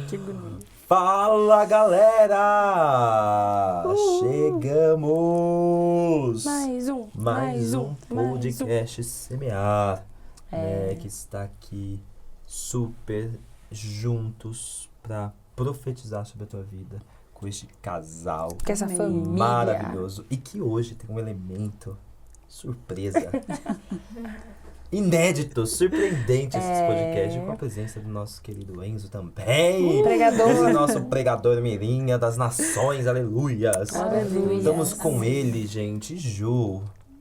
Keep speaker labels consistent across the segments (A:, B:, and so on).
A: Que bonito.
B: Fala, galera! Chegamos! Mais um podcast Semear, né, que está aqui super juntos para profetizar sobre a tua vida com este casal
A: Com essa família
B: maravilhoso e que hoje tem um elemento surpresa. Inédito, surpreendente esse podcast com a presença do nosso querido Enzo também.
A: Pregador.
B: Esse nosso pregador mirinha das nações, aleluias.
A: Aleluia.
B: Estamos com ele, gente, Ju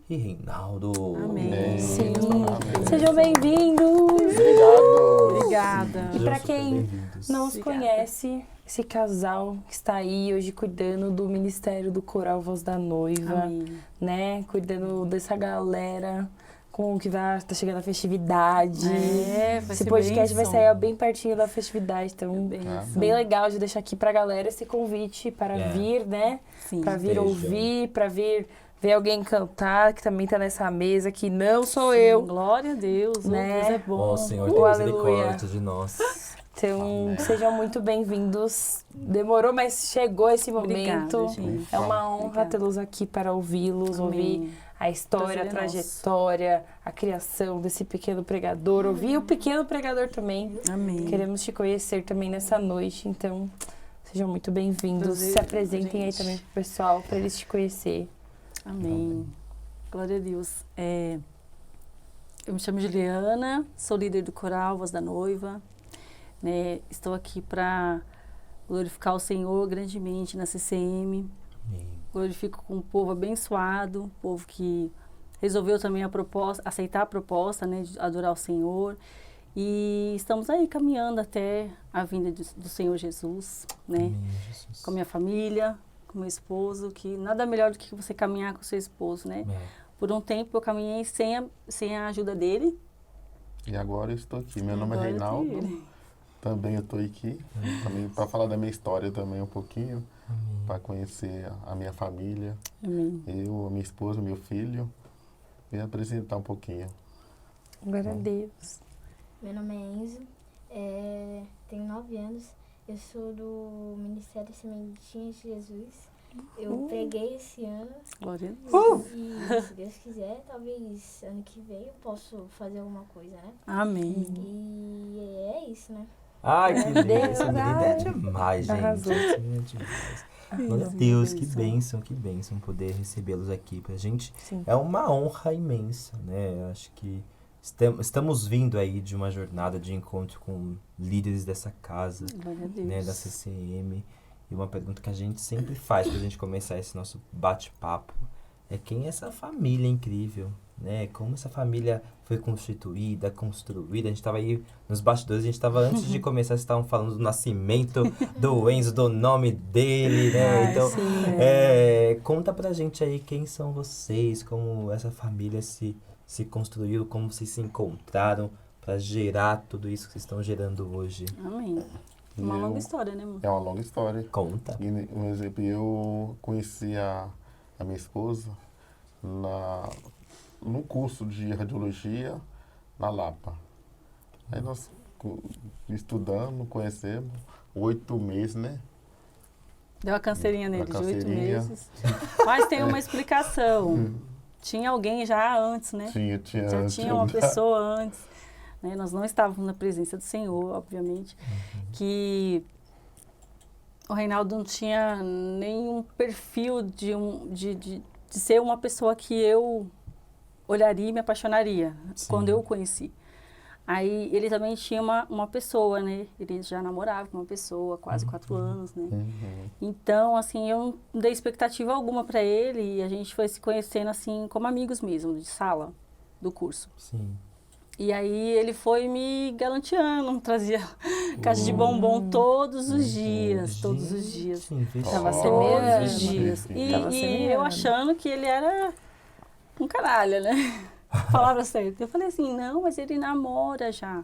B: e Reinaldo.
C: Amém.
A: Sim.
C: Amém.
A: Sejam bem-vindos.
C: Obrigado.
A: Obrigada. E
B: Sejam
A: pra
B: super
A: quem
B: bem-vindos.
A: não os
C: Obrigada.
A: conhece, esse casal que está aí hoje cuidando do ministério do Coral Voz da Noiva,
C: Amém.
A: né? Cuidando dessa galera com o que tá chegando a festividade.
C: Vai
A: Esse
C: ser
A: podcast vai
C: bênção.
A: sair bem pertinho da festividade, então
C: Bênção.
A: bem legal de deixar aqui pra galera esse convite para vir, né?
C: Sim.
A: Pra vir
B: Estejam.
A: ouvir, pra vir ver alguém cantar, que também tá nessa mesa, que não sou
C: Sim,
A: eu.
C: Glória a Deus.
A: Né?
C: Deus é bom.
B: Ó Senhor,
A: Oh,
B: tem
A: aleluia.
B: misericórdia de nós.
A: Então,
B: Amém.
A: sejam muito bem-vindos. Demorou, mas chegou esse momento.
C: Obrigada, gente.
A: É uma honra
C: Obrigada.
A: tê-los aqui para ouvi-los, ouvir
C: Amém.
A: a história, a
C: Prazer é nosso.
A: trajetória, a criação desse pequeno pregador. Ouvir o pequeno pregador também.
C: Amém.
A: Queremos te conhecer também nessa noite, então sejam muito bem-vindos.
C: Prazer,
A: Se apresentem aí
C: gente.
A: também pro pessoal, para eles te conhecer.
C: Amém. Glória a Deus. Eu me chamo Juliana, sou líder do coral Voz da Noiva. Né? Estou aqui para glorificar o Senhor grandemente na CCM.
B: Amém.
C: Glorifico com um povo abençoado, um povo que resolveu também aceitar a proposta, né, de adorar o Senhor. E estamos aí caminhando até a vinda do Senhor Jesus, né?
B: Amém, Jesus.
C: Com a minha família, com meu esposo, que nada melhor do que você caminhar com seu esposo, né?
B: É.
C: Por um tempo eu caminhei sem a ajuda dele.
D: E agora eu estou aqui. Meu nome é
C: Agora
D: Reinaldo.
C: ele.
D: Também eu estou aqui. Também para falar da minha história também um pouquinho.
B: Amém.
D: Para conhecer a minha família.
C: Amém.
D: Eu, a minha esposa, meu filho. E apresentar um pouquinho.
A: Glória a Deus.
E: Meu nome é Enzo, tenho 9 anos, eu sou do Ministério Sementinhas de Jesus. Eu peguei esse ano
C: Glória a Deus.
E: e, se Deus quiser, talvez ano que vem eu possa fazer alguma coisa, né?
C: Amém.
E: E é isso, né?
B: Ai, que lindo.
A: Deus,
B: Esse menino é demais, gente.
A: Arrasou.
B: Esse menino é demais. Glória a
C: Sim,
B: Deus,
C: bênção.
B: que bênção poder recebê-los aqui. Pra gente
A: Sim.
B: é uma honra imensa, né? Eu acho que estamos vindo aí de uma jornada de encontro com líderes dessa casa,
C: Glória a Deus.
B: né? Da CCM. E uma pergunta que a gente sempre faz pra gente começar esse nosso bate-papo é quem é essa família incrível, né? Como essa família foi constituída, construída. A gente tava aí nos bastidores, a gente tava antes de começar, vocês estavam falando do nascimento do Enzo, do nome dele, né?
A: Ai,
B: Então,
A: sim.
B: conta pra gente aí quem são vocês, como essa família se construiu, como vocês se encontraram pra gerar tudo isso que vocês estão gerando hoje.
C: Amém. Uma
D: Eu-
C: longa história, né, amor?
D: É uma longa história.
B: Conta.
D: E, um exemplo, eu conheci a minha esposa no curso de radiologia na Lapa. Aí nós estudando, conhecemos, 8 meses, né?
C: Deu uma canseirinha nele de 8
D: canseirinha.
C: meses. Mas tem uma explicação. Tinha alguém já antes, né? Já tinha uma pessoa antes. Né? Nós não estávamos na presença do Senhor, obviamente. Que o Reinaldo não tinha nenhum perfil de ser uma pessoa que eu olharia e me apaixonaria
B: Sim.
C: quando eu o conheci. Aí ele também tinha uma pessoa, né? Ele já namorava com uma pessoa há quase 4 anos, né?
D: Uhum.
C: Então, assim, eu não dei expectativa alguma para ele e a gente foi se conhecendo, assim, como amigos mesmo, de sala do curso.
B: Sim.
C: E aí ele foi me galanteando, trazia caixa de bombom todos os dias, todos os dias.
B: Sim,
A: Tava
C: Todos
A: semeando.
C: os dias. E,
A: Tava
C: e
A: semeando.
C: eu achando que ele era um caralho, né? Palavra certa. Eu falei assim, não, mas ele namora já.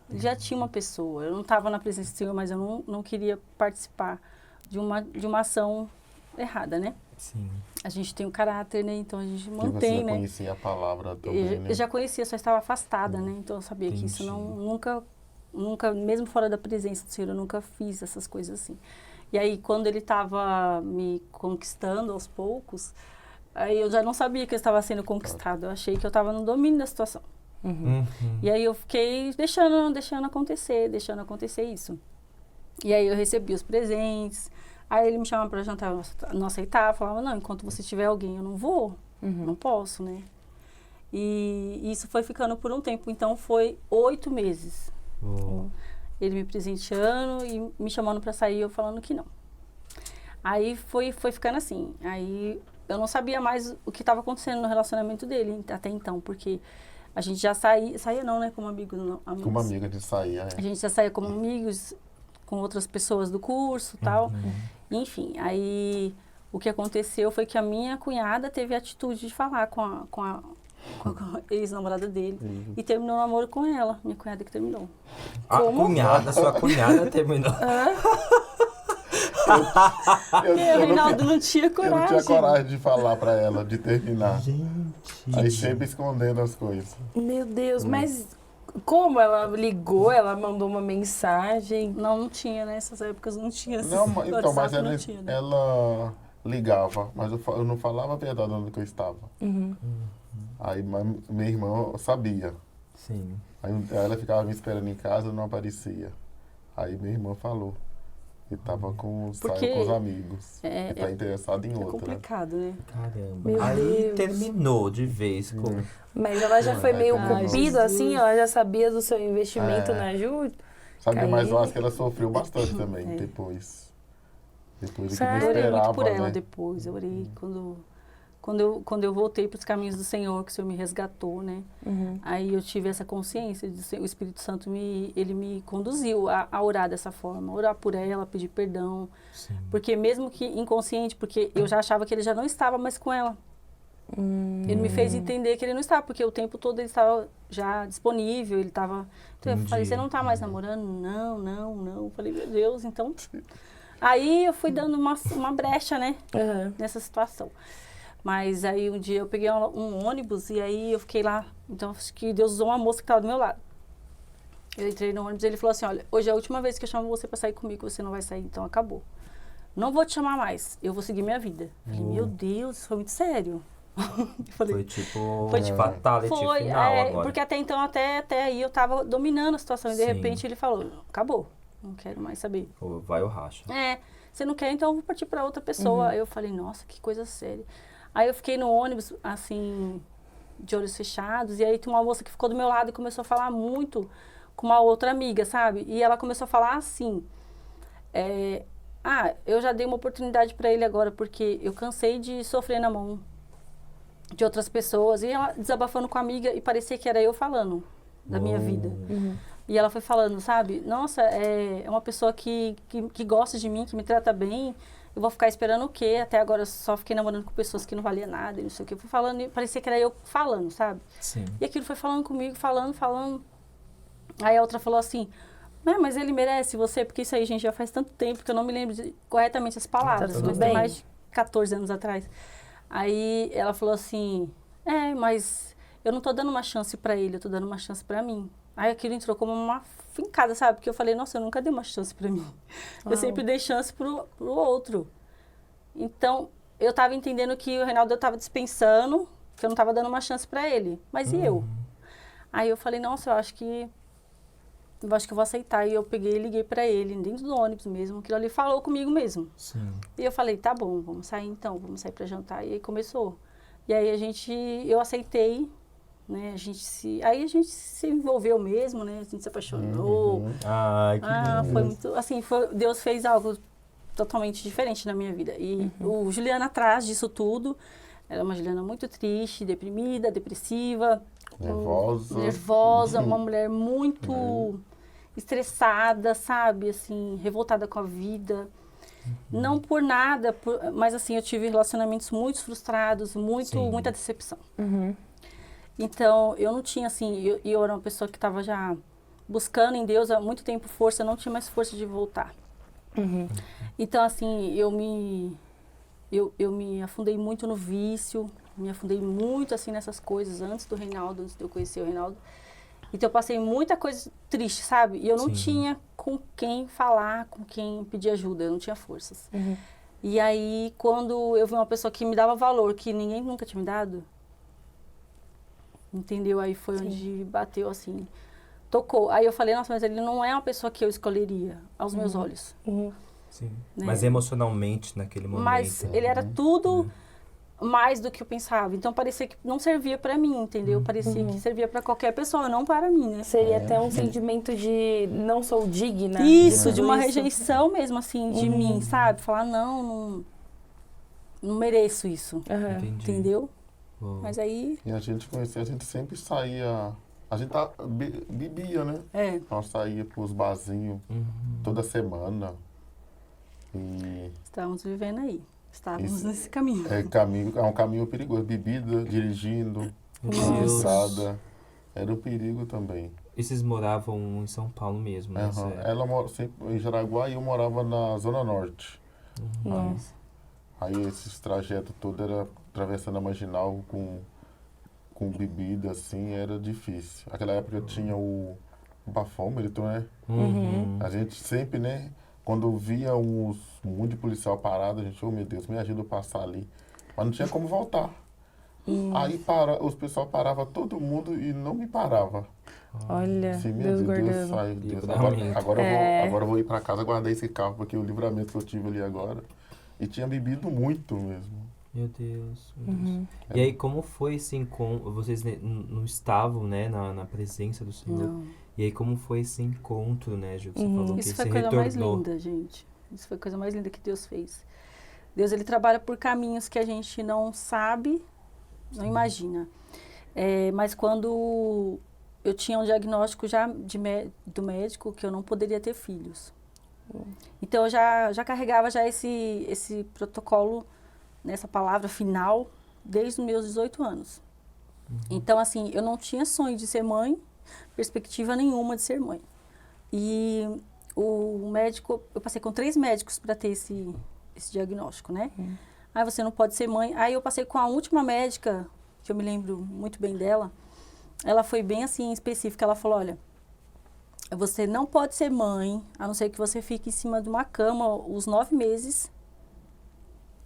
C: Ele já tinha uma pessoa. Eu não estava na presença do Senhor, mas eu não queria participar de uma ação errada, né?
B: Sim.
C: A gente tem um caráter, né? Então a gente
D: Que
C: mantém,
D: você já
C: né?
D: conhecia a palavra também, né?
C: Eu já conhecia, só estava afastada, né? Então eu sabia que isso
B: Entendi.
C: nunca nunca, mesmo fora da presença do Senhor, eu nunca fiz essas coisas assim. E aí, quando ele estava me conquistando aos poucos, aí eu já não sabia que eu estava sendo conquistado. Eu achei que eu estava no domínio da situação. E aí eu fiquei deixando acontecer isso. E aí eu recebi os presentes. Aí ele me chamava para jantar, eu não aceitava. Falava, não, enquanto você tiver alguém, eu não vou. Não posso, né? E isso foi ficando por um tempo. Então, foi 8 meses. Ele me presenteando e me chamando para sair, eu falando que não. Aí foi ficando assim. Aí eu não sabia mais o que estava acontecendo no relacionamento dele até então, porque a gente já saía não, né, como amigos.
D: Como amiga de sair,
C: A gente já saía como amigos, com outras pessoas do curso e tal. Enfim, aí o que aconteceu foi que a minha cunhada teve a atitude de falar com a ex-namorada dele e terminou o namoro com ela, minha cunhada que terminou.
B: Sua cunhada terminou.
C: O Reinaldo não tinha coragem.
D: Eu não tinha coragem de falar pra ela, de terminar.
B: Gente.
D: Aí sempre escondendo as coisas.
A: Meu Deus, mas como? Ela ligou, ela mandou uma mensagem?
C: Não tinha, né? Nessas épocas não tinha.
D: Não, então, mas ela,
C: não tinha, né?
D: ela ligava, mas eu não falava a verdade onde que eu estava. Aí minha irmã sabia.
B: Sim.
D: Aí ela ficava me esperando em casa, não aparecia. Aí minha irmã falou. Ele tava saiu com os amigos. E tá interessado em
C: É
D: outra.
C: complicado, né?
B: Caramba.
A: Meu
B: Aí
A: Deus.
B: terminou de vez com...
A: Mas ela já foi meio
D: Ai,
A: cupida, assim? Ela já sabia do seu investimento na Ju?
D: Sabe,
A: Caí.
D: mas eu acho que ela sofreu bastante também depois. Depois de que não
A: Sério?
C: Eu orei
D: esperava,
C: muito por ela
D: né?
C: depois. Eu orei quando eu voltei para os caminhos do Senhor, que o Senhor me resgatou, né? Aí eu tive essa consciência de o Espírito Santo ele me conduziu a orar dessa forma, orar por ela, pedir perdão, porque mesmo que inconsciente, porque eu já achava que ele já não estava mais com ela. Ele me fez entender que ele não estava, porque o tempo todo ele estava já disponível, ele estava... Então eu falei, você não está mais namorando? Não. Eu falei, meu Deus, então... Aí eu fui dando uma brecha, né, nessa situação. Mas aí um dia eu peguei um ônibus e aí eu fiquei lá. Então acho que Deus usou uma moça que estava do meu lado. Eu entrei no ônibus e ele falou assim, olha, hoje é a última vez que eu chamo você para sair comigo, você não vai sair, então acabou. Não vou te chamar mais, eu vou seguir minha vida. Eu falei, meu Deus, isso foi muito sério.
B: Foi tipo fatality final agora.
C: Porque até então, até aí eu tava dominando a situação e de repente ele falou, acabou, não quero mais saber.
B: Ou vai ou racha.
C: Você não quer, então eu vou partir para outra pessoa. Aí eu falei, nossa, que coisa séria. Aí eu fiquei no ônibus, assim, de olhos fechados, e aí tinha uma moça que ficou do meu lado e começou a falar muito com uma outra amiga, sabe? E ela começou a falar assim, eu já dei uma oportunidade para ele agora, porque eu cansei de sofrer na mão de outras pessoas. E ela desabafando com a amiga, e parecia que era eu falando da minha vida. E ela foi falando, sabe? Nossa, é uma pessoa que gosta de mim, que me trata bem. Eu vou ficar esperando o quê? Até agora eu só fiquei namorando com pessoas que não valiam nada e não sei o quê. Eu fui falando e parecia que era eu falando, sabe?
B: Sim.
C: E aquilo foi falando comigo, falando. Aí a outra falou assim, mas ele merece você, porque isso aí, gente, já faz tanto tempo que eu não me lembro corretamente as palavras.
A: Tá tudo
C: mas
A: bem.
C: tem mais de 14 anos atrás. Aí ela falou assim, mas eu não tô dando uma chance pra ele, eu tô dando uma chance pra mim. Aí aquilo entrou como uma fincada, sabe? Porque eu falei, nossa, eu nunca dei uma chance pra mim. Eu sempre dei chance pro outro. Então, eu tava entendendo que o Reinaldo eu tava dispensando, que eu não tava dando uma chance pra ele. Mas e eu? Aí eu falei, nossa, eu acho que eu vou aceitar. E eu peguei e liguei pra ele, dentro do ônibus mesmo, que ele falou comigo mesmo.
B: Sim.
C: E eu falei, tá bom, vamos sair então, vamos sair pra jantar. E aí começou. E aí eu aceitei, né, aí a gente se envolveu mesmo, né, a gente se apaixonou.
B: Ai, que lindo.
C: Foi muito, assim, Deus fez algo totalmente diferente na minha vida. E o Juliana atrás disso tudo, era uma Juliana muito triste, deprimida, depressiva. Nervosa, uma mulher muito estressada, sabe, assim, revoltada com a vida. Não por nada, mas assim, eu tive relacionamentos muito frustrados, muita decepção. Então, eu não tinha, assim, eu era uma pessoa que estava já buscando em Deus há muito tempo força, eu não tinha mais força de voltar. Então, assim, eu me afundei muito no vício, me afundei muito, assim, nessas coisas antes do Reinaldo, antes de eu conhecer o Reinaldo. Então eu passei muita coisa triste, sabe? E eu não
B: Sim.
C: tinha com quem falar, com quem pedir ajuda, eu não tinha forças.
A: Uhum.
C: E aí, quando eu vi uma pessoa que me dava valor, que ninguém nunca tinha me dado, entendeu? Aí foi
A: Sim.
C: onde bateu assim, tocou. Aí eu falei, nossa, mas ele não é uma pessoa que eu escolheria aos meus olhos.
A: Uhum.
B: Sim.
C: Né?
B: Mas emocionalmente, naquele momento.
C: Mas ele era tudo mais do que eu pensava. Então parecia que não servia pra mim, entendeu? Parecia que servia pra qualquer pessoa, não para mim, né?
A: Seria até um sentimento de não sou digna.
C: Isso, de
A: tudo
C: uma
A: isso.
C: rejeição mesmo, assim, de mim, sabe? Falar, não mereço isso,
A: Aham.
B: Entendi.
C: entendeu?
B: Uou.
C: Mas aí,
D: E a gente conhecia, a gente sempre saía. A gente bebia, né? Nós saía pros barzinhos
B: Uhum.
D: toda semana. E
C: estávamos vivendo aí. Estávamos
D: Isso.
C: nesse caminho.
D: é um caminho perigoso. Bebida, dirigindo,
B: Meu Deus.
D: cansada. Era um perigo também.
B: E vocês moravam em São Paulo mesmo, né?
D: Aham. Ela mora sempre em Jaraguá e eu morava na Zona Norte.
A: Nossa.
D: Aí esses trajetos todos era atravessando a marginal com bebida, assim, era difícil. Naquela época tinha o bafômetro, né?
B: Uhum.
D: A gente sempre, né? Quando via um monte de policial parado, a gente, oh meu Deus, me ajuda a passar ali. Mas não tinha como voltar. Aí os pessoal parava todo mundo e não me parava.
A: Olha,
D: Assim, meu
A: Deus
D: Deus,
A: guardando.
D: sai, Deus.
B: Livramento.
D: Agora eu vou ir pra casa guardar esse carro, porque o livramento que eu tive ali agora. E tinha bebido muito mesmo.
B: Meu Deus, meu Deus. E aí, como foi esse encontro? Vocês não estavam, né, na presença do Senhor.
C: Não.
B: E aí, como foi esse encontro, né, Ju? Que você falou que
C: Isso foi a
B: você
C: coisa mais
B: retornou.
C: linda, gente. Isso foi a coisa mais linda que Deus fez. Deus, ele trabalha por caminhos que a gente não sabe, não imagina. Mas quando eu tinha um diagnóstico já do médico que eu não poderia ter filhos. Então eu já carregava já esse protocolo, nessa palavra final, desde os meus 18 anos. Então, assim, eu não tinha sonho de ser mãe, perspectiva nenhuma de ser mãe. E o médico, eu passei com 3 médicos para ter esse diagnóstico, né? Aí você não pode ser mãe. Aí eu passei com a última médica, que eu me lembro muito bem dela, ela foi bem assim específica, ela falou, olha, você não pode ser mãe, a não ser que você fique em cima de uma cama os 9 meses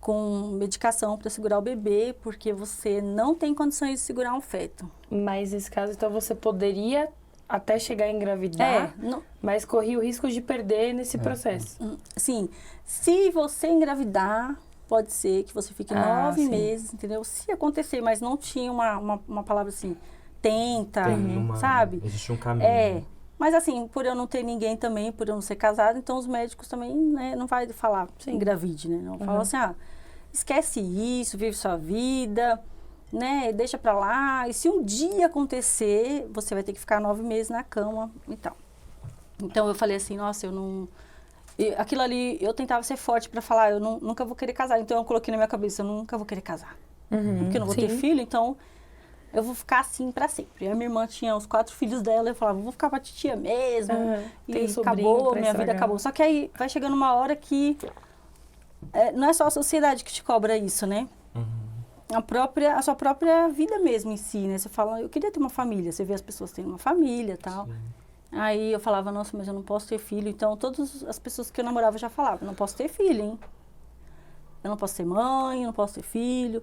C: com medicação para segurar o bebê, porque você não tem condições de segurar um feto.
A: Mas nesse caso, então, você poderia até chegar a engravidar, mas corria o risco de perder nesse processo.
C: Sim, se você engravidar, pode ser que você fique 9
A: sim.
C: meses, entendeu? Se acontecer, mas não tinha uma palavra assim, tenta,
B: Tem
C: sabe?
B: Existe um caminho.
C: Mas assim, por eu não ter ninguém também, por eu não ser casada, então os médicos também, né, não vai falar engravide, né? Não falam assim, esquece isso, vive sua vida, né? Deixa pra lá. E se um dia acontecer, você vai ter que ficar 9 meses na cama e tal. Então eu falei assim, nossa, eu não... aquilo ali, eu tentava ser forte pra falar, eu nunca vou querer casar. Então eu coloquei na minha cabeça, eu nunca vou querer casar. Porque eu não vou ter filho, então eu vou ficar assim pra sempre. A minha irmã tinha os 4 filhos dela, eu falava, vou ficar pra titia mesmo. E
A: Tem sobrinho
C: acabou,
A: pra
C: minha vida
A: estragar.
C: acabou. Só que aí vai chegando uma hora que não é só a sociedade que te cobra isso, né? A sua própria vida mesmo em si, né? Você fala, eu queria ter uma família. Você vê as pessoas tendo uma família e tal. Aí eu falava, nossa, mas eu não posso ter filho. Então, todas as pessoas que eu namorava já falavam, não posso ter filho, hein? Eu não posso ser mãe, eu não posso ter filho.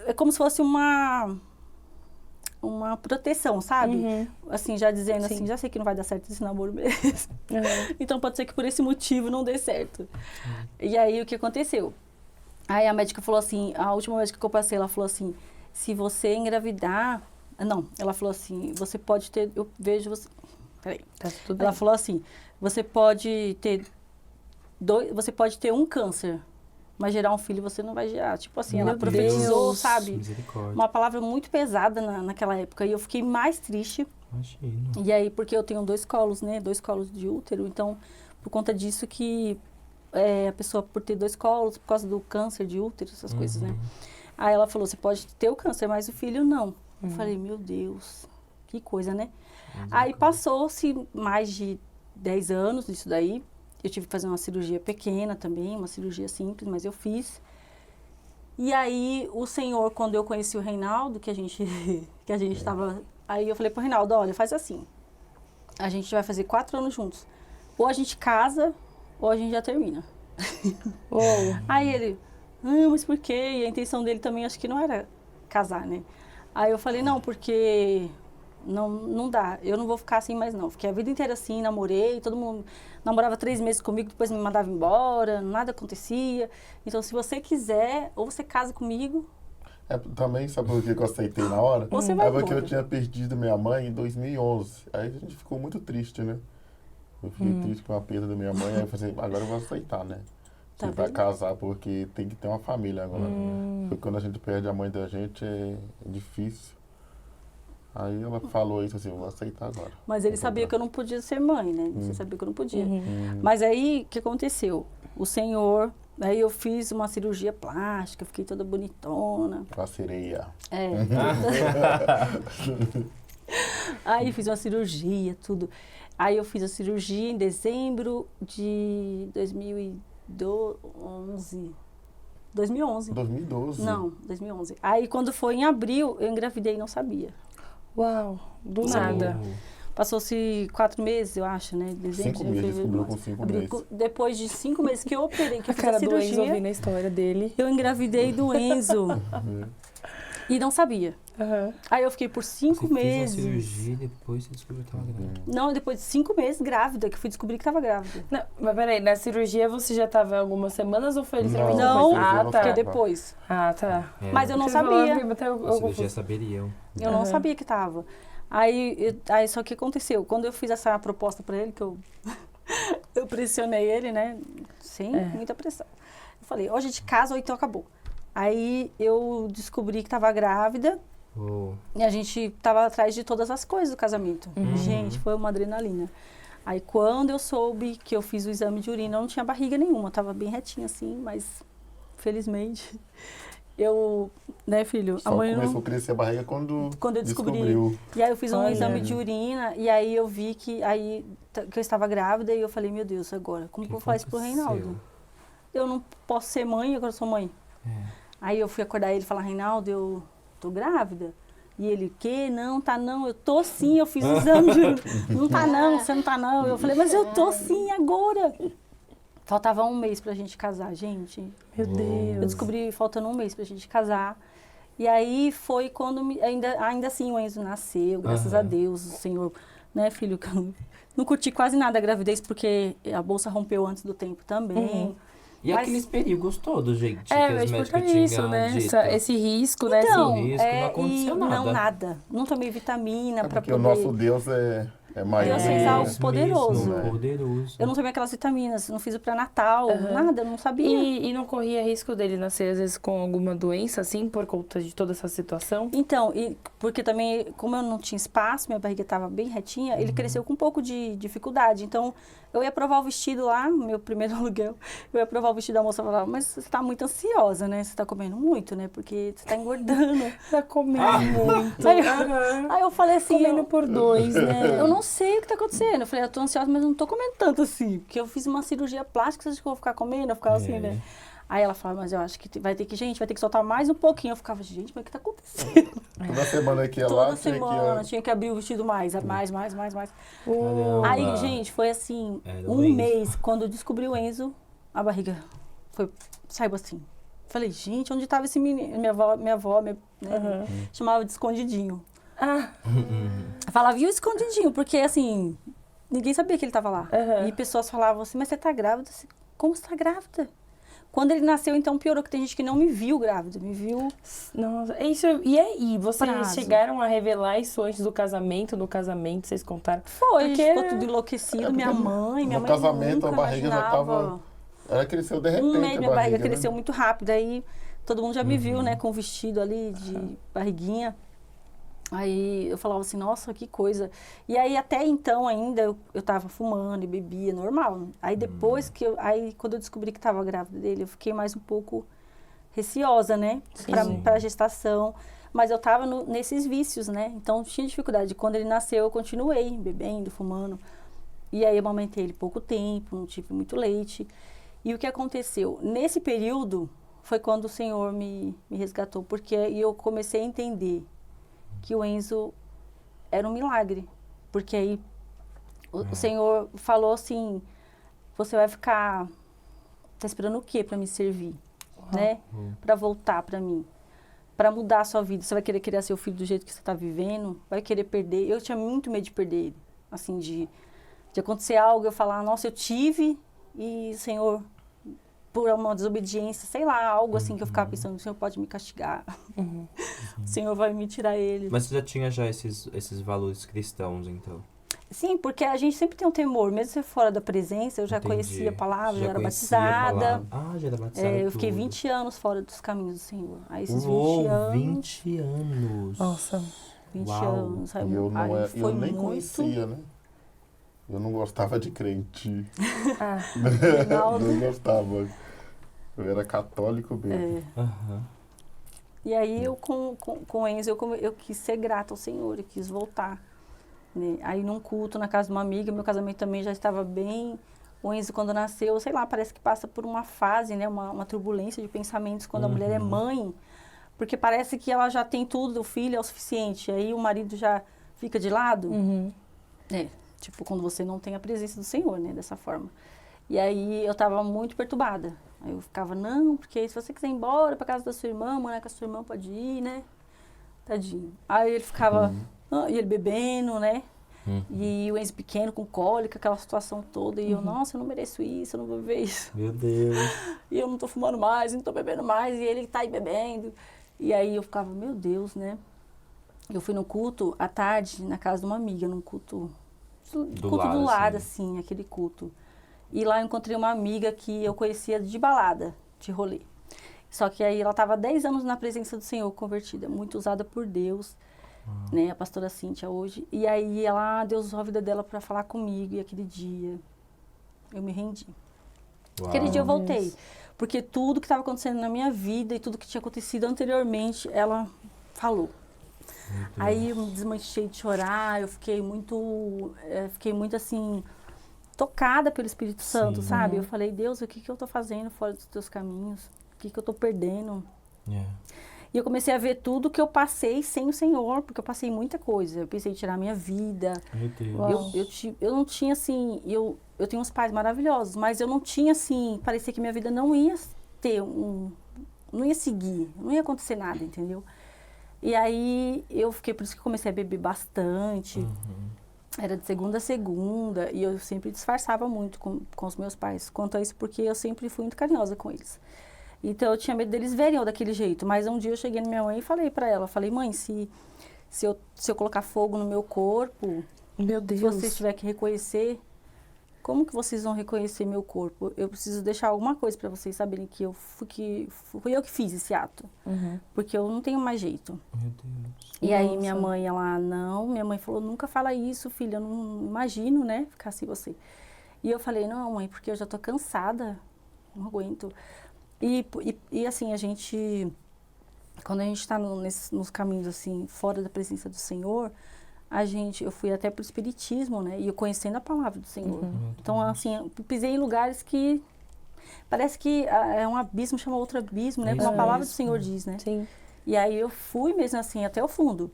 C: É como se fosse uma proteção, sabe? Assim, já dizendo assim, já sei que não vai dar certo esse namoro mesmo. Então, pode ser que por esse motivo não dê certo. E aí, o que aconteceu? Aí a médica falou assim, a última médica que eu passei, ela falou assim, se você engravidar... Não, ela falou assim, você pode ter... Eu vejo você... Peraí.
A: Tá tudo
C: Ela
A: bem.
C: falou assim, você pode ter um câncer, mas gerar um filho você não vai gerar. Tipo assim, ela
A: Meu
C: profetizou,
A: Deus.
C: sabe?
B: Misericórdia.
C: Uma palavra muito pesada naquela época. E eu fiquei mais triste.
B: Imagino.
C: E aí, porque eu tenho 2 colos, né? 2 colos de útero. Então, por conta disso que a pessoa, por ter 2 colos, por causa do câncer de útero, essas coisas, né? Aí ela falou, você pode ter o câncer, mas o filho não. Eu falei, meu Deus, que coisa, né? Aí passou-se mais de 10 anos disso daí. Eu tive que fazer uma cirurgia pequena também, uma cirurgia simples, mas eu fiz. E aí, o Senhor, quando eu conheci o Reinaldo, que a gente estava Aí eu falei pro Reinaldo, olha, faz assim. A gente vai fazer 4 anos juntos. Ou a gente casa, ou a gente já termina. Aí ele, mas por quê? E a intenção dele também, acho que não era casar, né? Aí eu falei, não, porque não dá. Eu não vou ficar assim mais não. Fiquei a vida inteira assim, namorei, todo mundo namorava 3 meses comigo, depois me mandava embora, nada acontecia. Então, se você quiser, ou você casa comigo...
D: Também, sabe por que eu aceitei na hora?
C: Você vai
D: porque
C: embora.
D: eu tinha perdido minha mãe em 2011. Aí a gente ficou muito triste, né? Eu fiquei triste com a perda da minha mãe, aí eu falei, agora eu vou aceitar, né?
C: Tá
D: Vai
C: vendo?
D: casar porque tem que ter uma família agora. Porque quando a gente perde a mãe da gente é difícil. Aí ela falou isso assim, eu vou aceitar agora.
C: Mas ele sabia que eu não podia ser mãe, né? Você sabia que eu não podia. Mas aí, o que aconteceu? O Senhor... Aí eu fiz uma cirurgia plástica, fiquei toda bonitona.
D: Com a sereia.
C: Aí fiz uma cirurgia, tudo. Aí eu fiz a cirurgia em dezembro de 2011.
D: 2012.
C: Não, 2011. Aí quando foi em abril, eu engravidei e não sabia.
A: Uau, do nada.
C: Passou-se 4 meses, eu acho, né? Dezembro,
D: 5 meses, descobriu com 5 meses.
C: Depois de 5 meses que eu operei, que eu fiz
A: cara
C: a cirurgia,
A: do Enzo ouvindo a história dele.
C: eu engravidei do Enzo. E não sabia. Aí eu fiquei por 5 meses.
B: Você fez uma cirurgia e depois você descobriu que estava grávida.
C: Não, depois de 5 meses grávida, que fui descobrir que estava grávida.
A: Não, mas peraí, na cirurgia você já estava algumas semanas ou foi literalmente
C: Não,
A: depois? Ah, tá.
C: porque depois.
A: Ah, tá.
C: Mas eu não
A: Você
C: sabia.
A: falou, até
B: A cirurgia saberiam.
C: Eu não sabia que estava. Aí só que aconteceu, quando eu fiz essa proposta para ele, que eu pressionei ele, né, sem muita pressão. Eu falei, ou a gente casa ou então acabou. Aí eu descobri que estava grávida e a gente estava atrás de todas as coisas do casamento. Gente, foi uma adrenalina. Aí quando eu soube que eu fiz o exame de urina, eu não tinha barriga nenhuma, eu estava bem retinha assim, mas felizmente... Eu, né, filho,
D: Só começou a crescer a barriga quando
C: eu
D: descobriu.
C: E aí eu fiz um exame de urina e aí eu vi que eu estava grávida e eu falei, meu Deus, agora, como que eu vou falar isso pro Reinaldo? Eu não posso ser mãe, agora eu sou mãe. Aí eu fui acordar ele e falar, Reinaldo, eu tô grávida. E ele, que? Não, tá não. Eu tô sim, eu fiz o exame de urina. Não tá não, você não tá não. Eu falei, mas eu tô sim agora. Faltava 1 mês pra gente casar, gente.
A: Meu Deus.
C: Eu descobri faltando 1 mês pra gente casar. E aí foi quando, ainda assim, o Enzo nasceu, graças a Deus, o Senhor, né, filho? Não curti quase nada a gravidez, porque a bolsa rompeu antes do tempo também.
B: E aqueles perigos todos, gente, que
A: mas
B: os médicos
A: por
B: tinham
A: isso, né?
B: dito.
A: Esse risco, né?
C: Então,
B: Esse risco, não aconteceu nada.
C: Não, nada. Não tomei vitamina pra
D: Porque
C: poder...
D: o nosso Deus é maior.
C: Deus é algo poderoso.
B: Poderoso.
C: Eu não tomei aquelas vitaminas, não fiz o pré-natal, nada, eu não sabia.
A: E não corria risco dele nascer, às vezes, com alguma doença, assim, por conta de toda essa situação?
C: Então, porque também, como eu não tinha espaço, minha barriga estava bem retinha, ele cresceu com um pouco de dificuldade. Então, eu ia provar o vestido lá, no meu primeiro aluguel, eu ia provar o vestido da moça falava, mas você está muito ansiosa, né? Você está comendo muito, né? Porque você está engordando.
A: Tá comendo muito.
C: Aí eu falei assim...
A: Comendo por 2, né?
C: Eu não sei o que está acontecendo. Eu falei, eu tô ansiosa, mas eu não tô comendo tanto assim. Porque eu fiz uma cirurgia plástica, você acha que eu vou ficar comendo? Eu ficava assim, né? Aí ela falava, mas eu acho que vai ter que soltar mais um pouquinho. Eu ficava, gente, mas o que tá acontecendo?
D: Toda semana que ia lá,
C: Toda semana tinha que abrir o vestido mais.
B: Caramba.
C: Aí, gente, foi assim, um mês, quando eu descobri o Enzo, a barriga saiu assim. Falei, gente, onde tava esse menino? Minha avó né, chamava de escondidinho. Falava, e o escondidinho? Porque, assim, ninguém sabia que ele tava lá. E pessoas falavam assim, mas você tá grávida? Como você tá grávida? Quando ele nasceu, então, piorou, que tem gente que não me viu grávida, me viu...
A: Nossa, isso, e aí, vocês
C: prazo.
A: chegaram a revelar isso antes do casamento? No casamento, vocês contaram?
C: Foi,
A: Porque...
C: ficou tudo enlouquecido, minha mãe
D: No casamento,
C: nunca
D: a barriga já
C: imaginava.
D: tava... Ela cresceu de repente,
C: Um mês, minha barriga
D: né?
C: cresceu muito rápido, aí todo mundo já me viu, né, com o vestido ali de barriguinha. Aí eu falava assim, nossa, que coisa. E aí até então ainda eu tava fumando e bebia, normal. Aí depois quando eu descobri que tava grávida dele, eu fiquei mais um pouco receosa, né, pra gestação. Mas eu tava nesses vícios, né, então tinha dificuldade. Quando ele nasceu, eu continuei bebendo, fumando. E aí eu amamentei ele pouco tempo, não tive muito leite. E o que aconteceu? Nesse período foi quando o Senhor me resgatou, porque eu comecei a entender que o Enzo era um milagre. Porque aí o Senhor falou assim, você vai ficar, tá esperando o quê para me servir? Né? Para voltar para mim. Para mudar a sua vida. Você vai querer criar seu filho do jeito que você está vivendo? Vai querer perder? Eu tinha muito medo de perder ele. Assim, de acontecer algo, eu falar, nossa, eu tive e, Senhor, por uma desobediência, sei lá, algo assim que eu ficava pensando, o Senhor pode me castigar. O Senhor vai me tirar ele.
B: Mas você já tinha esses valores cristãos, então?
C: Sim, porque a gente sempre tem um temor, mesmo ser fora da presença, eu já conhecia a palavra, já era batizada.
B: Já era batizada.
C: Eu fiquei 20 anos fora dos caminhos do Senhor. Aí esses
B: 20 anos.
A: Nossa.
C: 20
B: Uau.
C: anos. Aí,
D: Eu nem conhecia, né? Eu não gostava de crente. Não gostava. Eu era católico mesmo.
C: E aí eu com o Enzo, eu quis ser grata ao Senhor, eu quis voltar. Né? Aí num culto na casa de uma amiga, meu casamento também já estava bem. O Enzo quando nasceu, sei lá, parece que passa por uma fase, né? Uma turbulência de pensamentos quando a mulher é mãe. Porque parece que ela já tem tudo, o filho é o suficiente. Aí o marido já fica de lado. Tipo, quando você não tem a presença do Senhor, né? Dessa forma. E aí eu tava muito perturbada. Aí eu ficava, não, porque se você quiser ir embora pra casa da sua irmã, morar com a sua irmã, pode ir, né? Tadinho. Aí ele ficava, e ele bebendo, né? E o Enzo pequeno com cólica, aquela situação toda. E eu, nossa, eu não mereço isso, eu não vou viver isso.
B: Meu Deus.
C: E eu não tô fumando mais, não tô bebendo mais. E ele tá aí bebendo. E aí eu ficava, meu Deus, né? Eu fui no culto à tarde, na casa de uma amiga, num culto do lar, assim, aquele culto. E lá eu encontrei uma amiga que eu conhecia de balada, de rolê. Só que aí ela estava 10 anos na presença do Senhor, convertida, muito usada por Deus, né? A pastora Cíntia hoje. E aí Deus usou a vida dela para falar comigo. E aquele dia eu me rendi. Uau. Aquele dia eu voltei. Porque tudo que estava acontecendo na minha vida e tudo que tinha acontecido anteriormente, ela falou. Aí eu me desmanchei de chorar, eu fiquei muito assim, tocada pelo Espírito Santo, sabe? Eu falei, Deus, o que eu tô fazendo fora dos teus caminhos? O que eu tô perdendo? E eu comecei a ver tudo que eu passei sem o Senhor, porque eu passei muita coisa. Eu pensei em tirar minha vida.
B: Meu Deus.
C: Eu não tinha, assim, eu tenho uns pais maravilhosos, mas eu não tinha, assim, parecia que minha vida não ia não ia seguir, não ia acontecer nada, entendeu? E aí eu fiquei, por isso que comecei a beber bastante. Era de segunda a segunda, e eu sempre disfarçava muito com os meus pais quanto a isso, porque eu sempre fui muito carinhosa com eles. Então eu tinha medo deles verem eu daquele jeito. Mas um dia eu cheguei na minha mãe e falei pra ela, falei, mãe, se eu colocar fogo no meu corpo,
A: meu Deus,
C: se vocês tiverem que reconhecer, como que vocês vão reconhecer meu corpo? Eu preciso deixar alguma coisa pra vocês saberem que fui eu que fiz esse ato. Porque eu não tenho mais jeito.
B: Meu Deus.
C: E aí minha mãe, minha mãe falou, nunca fala isso, filha, eu não imagino, né, ficar assim você. E eu falei, não, mãe, porque eu já tô cansada, não aguento. E assim, quando a gente está nos caminhos, assim, fora da presença do Senhor, eu fui até pro Espiritismo, né? E eu conhecendo a palavra do Senhor. Então, assim, eu pisei em lugares que parece que é um abismo, chama outro abismo, né? Como a palavra do Senhor diz, né?
A: Sim.
C: E aí eu fui mesmo assim, até o fundo.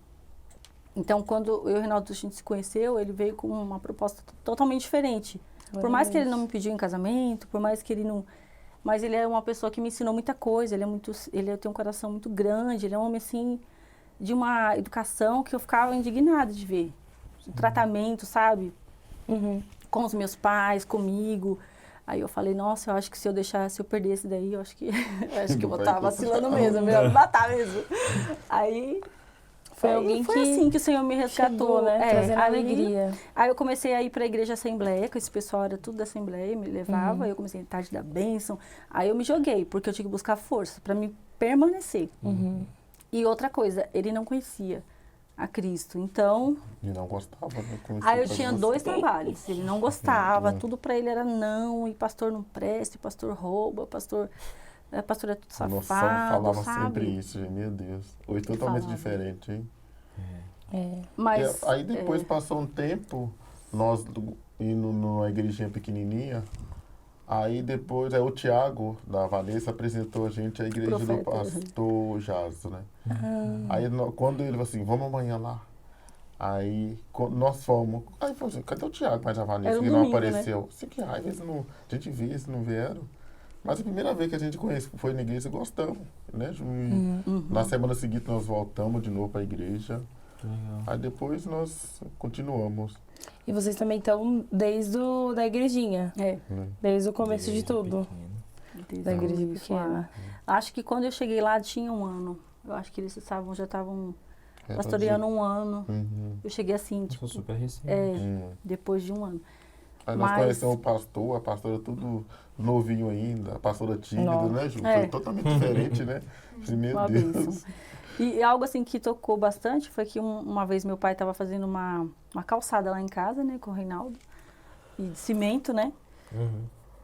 C: Então, quando eu e o Reinaldo a gente se conheceu, ele veio com uma proposta totalmente diferente. Por mais que ele não me pediu em casamento, por mais que ele não... Mas ele é uma pessoa que me ensinou muita coisa, ele tem um coração muito grande, ele é um homem, assim, de uma educação que eu ficava indignada de ver. O tratamento, sabe? Com os meus pais, comigo. Aí eu falei, nossa, eu acho que se eu perdesse daí, eu acho que eu vou estar vacilando mesmo, melhor me matar mesmo. Aí...
A: Foi alguém
C: foi assim que o Senhor me resgatou,
A: né? Trazendo alegria.
C: Aí eu comecei a ir para a igreja Assembleia, que esse pessoal era tudo da Assembleia, me levava. Aí eu comecei a tarde da bênção. Aí eu me joguei, porque eu tinha que buscar força para me permanecer. E outra coisa, ele não conhecia a Cristo, então...
D: E não gostava, né?
C: Aí eu tinha 2 trabalhos, ele não gostava, tudo para ele era não, e pastor não presta, e pastor rouba, pastor é tudo safado,
D: falava
C: sabe?
D: sempre isso, gente, meu Deus. Hoje totalmente diferente, hein?
C: Mas,
D: aí depois passou um tempo, nós indo numa igrejinha pequenininha, aí depois o Tiago, da Vanessa, apresentou a gente à igreja do pastor Jaso, né? Aí quando ele falou assim, vamos amanhã lá. Aí nós fomos. Aí falou assim, cadê o Tiago mais a Vanessa?
C: Era um
D: Que não
C: domingo,
D: apareceu. Assim, que raiva, a gente viu, eles não vieram. Mas a primeira vez que a gente foi na igreja, gostamos, né? Na semana seguinte nós voltamos de novo para a igreja. Aí depois nós continuamos.
A: E vocês também estão desde da igrejinha? Desde o começo de tudo? Da igreja pequena.
C: Acho que quando eu cheguei lá tinha 1 ano. Eu acho que eles já estavam pastoreando 1 ano. Eu cheguei assim, tipo...
B: super recente.
C: Depois de 1 ano.
D: Aí nós conhecemos o pastor, a pastora tudo novinho ainda, a pastora tímida, né, Ju? Foi totalmente diferente, né? Meu Deus.
C: E algo assim que tocou bastante foi que uma vez meu pai estava fazendo uma calçada lá em casa, né, com o Reinaldo, e de cimento, né?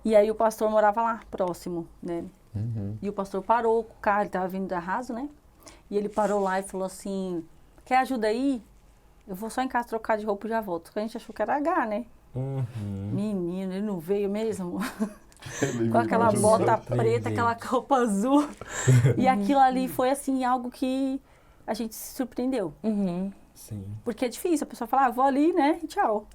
C: E aí o pastor morava lá, próximo, né? E o pastor parou com o carro, ele estava vindo da Raso, né? E ele parou lá e falou assim, quer ajuda aí? Eu vou só em casa trocar de roupa e já volto. Porque a gente achou que era H, né? Menino, ele não veio mesmo. Com aquela bota preta, aquela roupa azul. E aquilo ali foi, assim, algo que a gente se surpreendeu.
B: Sim.
C: Porque é difícil, a pessoa fala, vou ali, né, e tchau.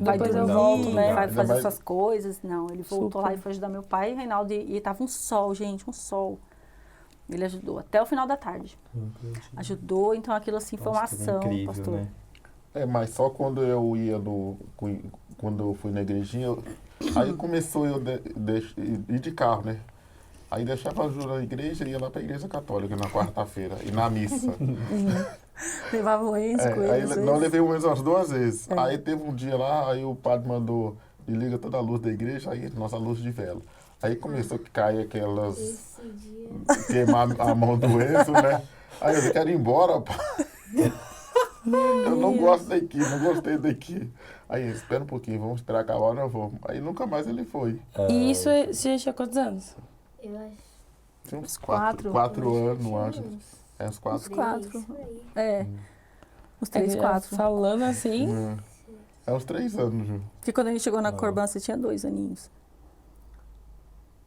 C: Vai
A: depois
C: dormir,
A: eu volto, né?
C: vai fazer suas coisas. Não, ele voltou lá e foi ajudar meu pai e Reinaldo. E tava um sol, gente, um sol. Ele ajudou até o final da tarde. Ajudou, então aquilo assim foi uma ação,
B: incrível,
C: pastor.
B: Né?
D: Mas só quando eu ia quando eu fui na igrejinha, aí começou eu ir de carro, né? Aí deixava a Ju na igreja e ia lá pra igreja católica na quarta-feira, e na missa.
C: Levava o Enzo com
D: aí,
C: ele.
D: não, levei o Enzo umas 2 vezes. Aí teve um dia lá, aí o padre mandou, desliga toda a luz da igreja, aí nossa luz de vela. Aí começou a cair aquelas... queimar a mão do Enzo, né? Aí eu quero ir embora, pai. Eu não gosto daqui, não gostei daqui. Aí, espera um pouquinho, vamos esperar acabar, eu vou. Aí nunca mais ele foi.
A: E isso você tinha quantos anos?
E: Eu acho.
D: Tinha uns
C: 4
D: anos, acho. Uns 4.
C: Uns 4. Uns 3, 4.
A: Falando assim.
D: Uns 3 anos, Ju.
C: Porque quando a gente chegou na Corban, você tinha 2 aninhos.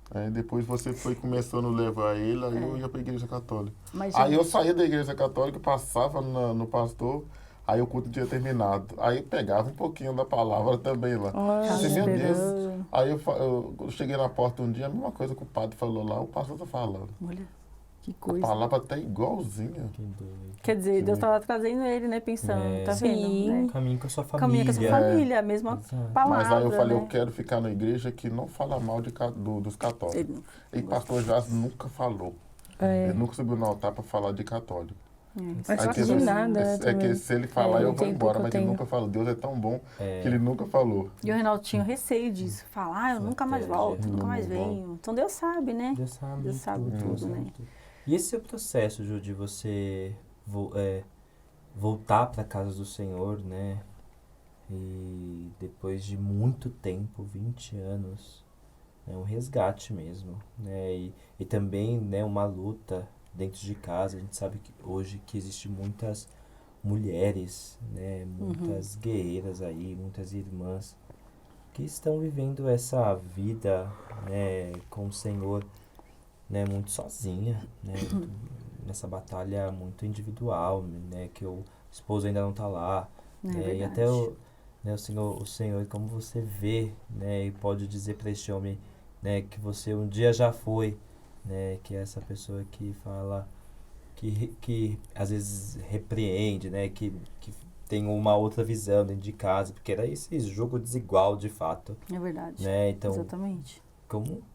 D: Aí depois você foi começando a levar ele, aí eu ia pra igreja católica.
C: Mas,
D: aí eu saía da igreja católica, passava no pastor, aí o culto tinha terminado. Aí eu pegava um pouquinho da palavra também lá. Assim, meu Deus. Aí eu cheguei na porta um dia, a mesma coisa que o padre falou lá, o pastor tá falando.
C: Olha, que coisa.
D: A palavra até igualzinha.
C: Quer dizer, Deus estava trazendo ele, né, pensando, tá vendo? Né?
B: Caminho com a sua família.
C: Caminho com a sua família, a mesma palavra.
D: Mas aí eu falei,
C: né?
D: eu quero ficar na igreja que não fala mal dos católicos. E pastor Jás nunca falou. Ele nunca subiu no altar para falar de católico.
A: Mas só que de nada,
D: é que se ele falar, eu vou embora, mas ele nunca falou. Deus é tão bom que ele nunca falou.
C: E o Reinaldo tinha receio disso. Falar, eu nunca mais volto, nunca mais venho. Então Deus sabe, né?
B: Deus sabe tudo, né? E esse é o processo, Ju, de você voltar para a casa do Senhor, né? E depois de muito tempo, 20 anos, é um resgate mesmo, né? E também, né, uma luta dentro de casa. A gente sabe que hoje que existe muitas mulheres, né? Muitas guerreiras aí, muitas irmãs que estão vivendo essa vida, né, com o Senhor, né, muito sozinha, né? Nessa batalha muito individual, né, que o esposo ainda não está lá, né, e até o Senhor, como você vê, né, e pode dizer para este homem, né, que você um dia já foi, né, que é essa pessoa que fala, que às vezes repreende, né, que tem uma outra visão dentro de casa, porque era esse jogo desigual de fato.
C: É verdade.
B: Né, então,
C: exatamente.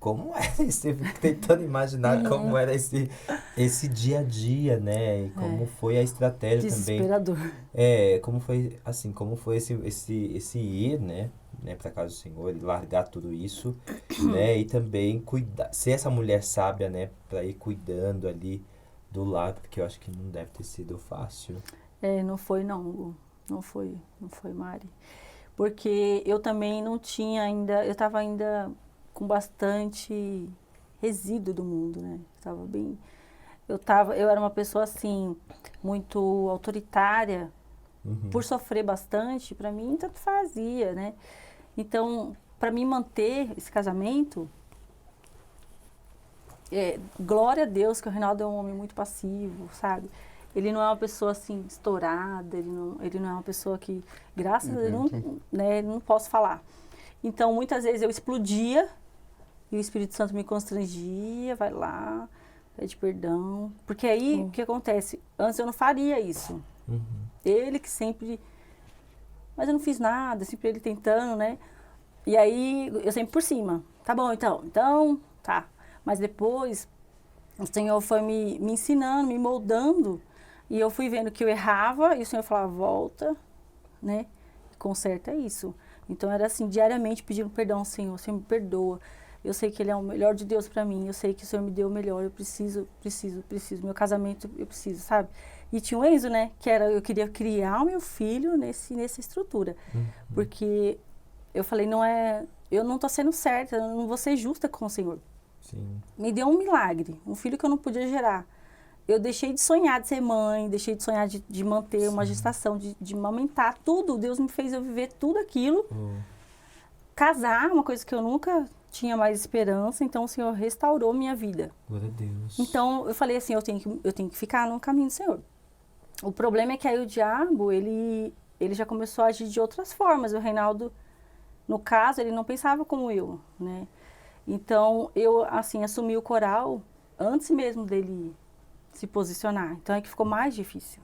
B: Como era esse, eu fico tentando imaginar como era esse dia a dia, né, e como foi a estratégia
C: Desesperador.
B: também. Como foi esse ir, né, para casa do Senhor, e largar tudo isso, né, e também ser essa mulher sábia, né, para ir cuidando ali do lar, porque eu acho que não deve ter sido fácil.
C: Não foi, não foi, Mari. Porque eu também não tinha ainda, eu estava ainda com bastante resíduo do mundo, né? Eu era uma pessoa assim, muito autoritária, por sofrer bastante, para mim tanto fazia, né? Então, para mim manter esse casamento, glória a Deus que o Reinaldo é um homem muito passivo, sabe? Ele não é uma pessoa assim, estourada, ele não é uma pessoa que, graças a Deus, não posso falar. Então, muitas vezes eu explodia e o Espírito Santo me constrangia, vai lá, pede perdão. Porque aí, o que acontece? Antes eu não faria isso. Ele que sempre... Mas eu não fiz nada, sempre ele tentando, né? E aí, eu sempre por cima. Tá bom, então, tá. Mas depois, o Senhor foi me ensinando, me moldando. E eu fui vendo que eu errava e o Senhor falava, volta, né? Conserta isso. Então, era assim, diariamente pedindo perdão ao Senhor. O Senhor me perdoa. Eu sei que Ele é o melhor de Deus para mim. Eu sei que o Senhor me deu o melhor. Eu preciso. Meu casamento, eu preciso, sabe? E tinha o Enzo, né? Que era, eu queria criar o meu filho nessa estrutura. Porque eu falei, eu não tô sendo certa, eu não vou ser justa com o Senhor.
B: Sim.
C: Me deu um milagre, um filho que eu não podia gerar. Eu deixei de sonhar de ser mãe, deixei de sonhar de manter uma gestação, de amamentar, tudo. Deus me fez eu viver tudo aquilo. Casar, uma coisa que eu nunca tinha mais esperança, então o Senhor restaurou minha vida.
B: Glória a Deus.
C: Então, eu falei assim, eu tenho que ficar no caminho do Senhor. O problema é que aí o diabo, ele já começou a agir de outras formas. O Reinaldo, no caso, ele não pensava como eu, né? Então, eu, assim, assumi o coral antes mesmo dele se posicionar. Então, é que ficou mais difícil.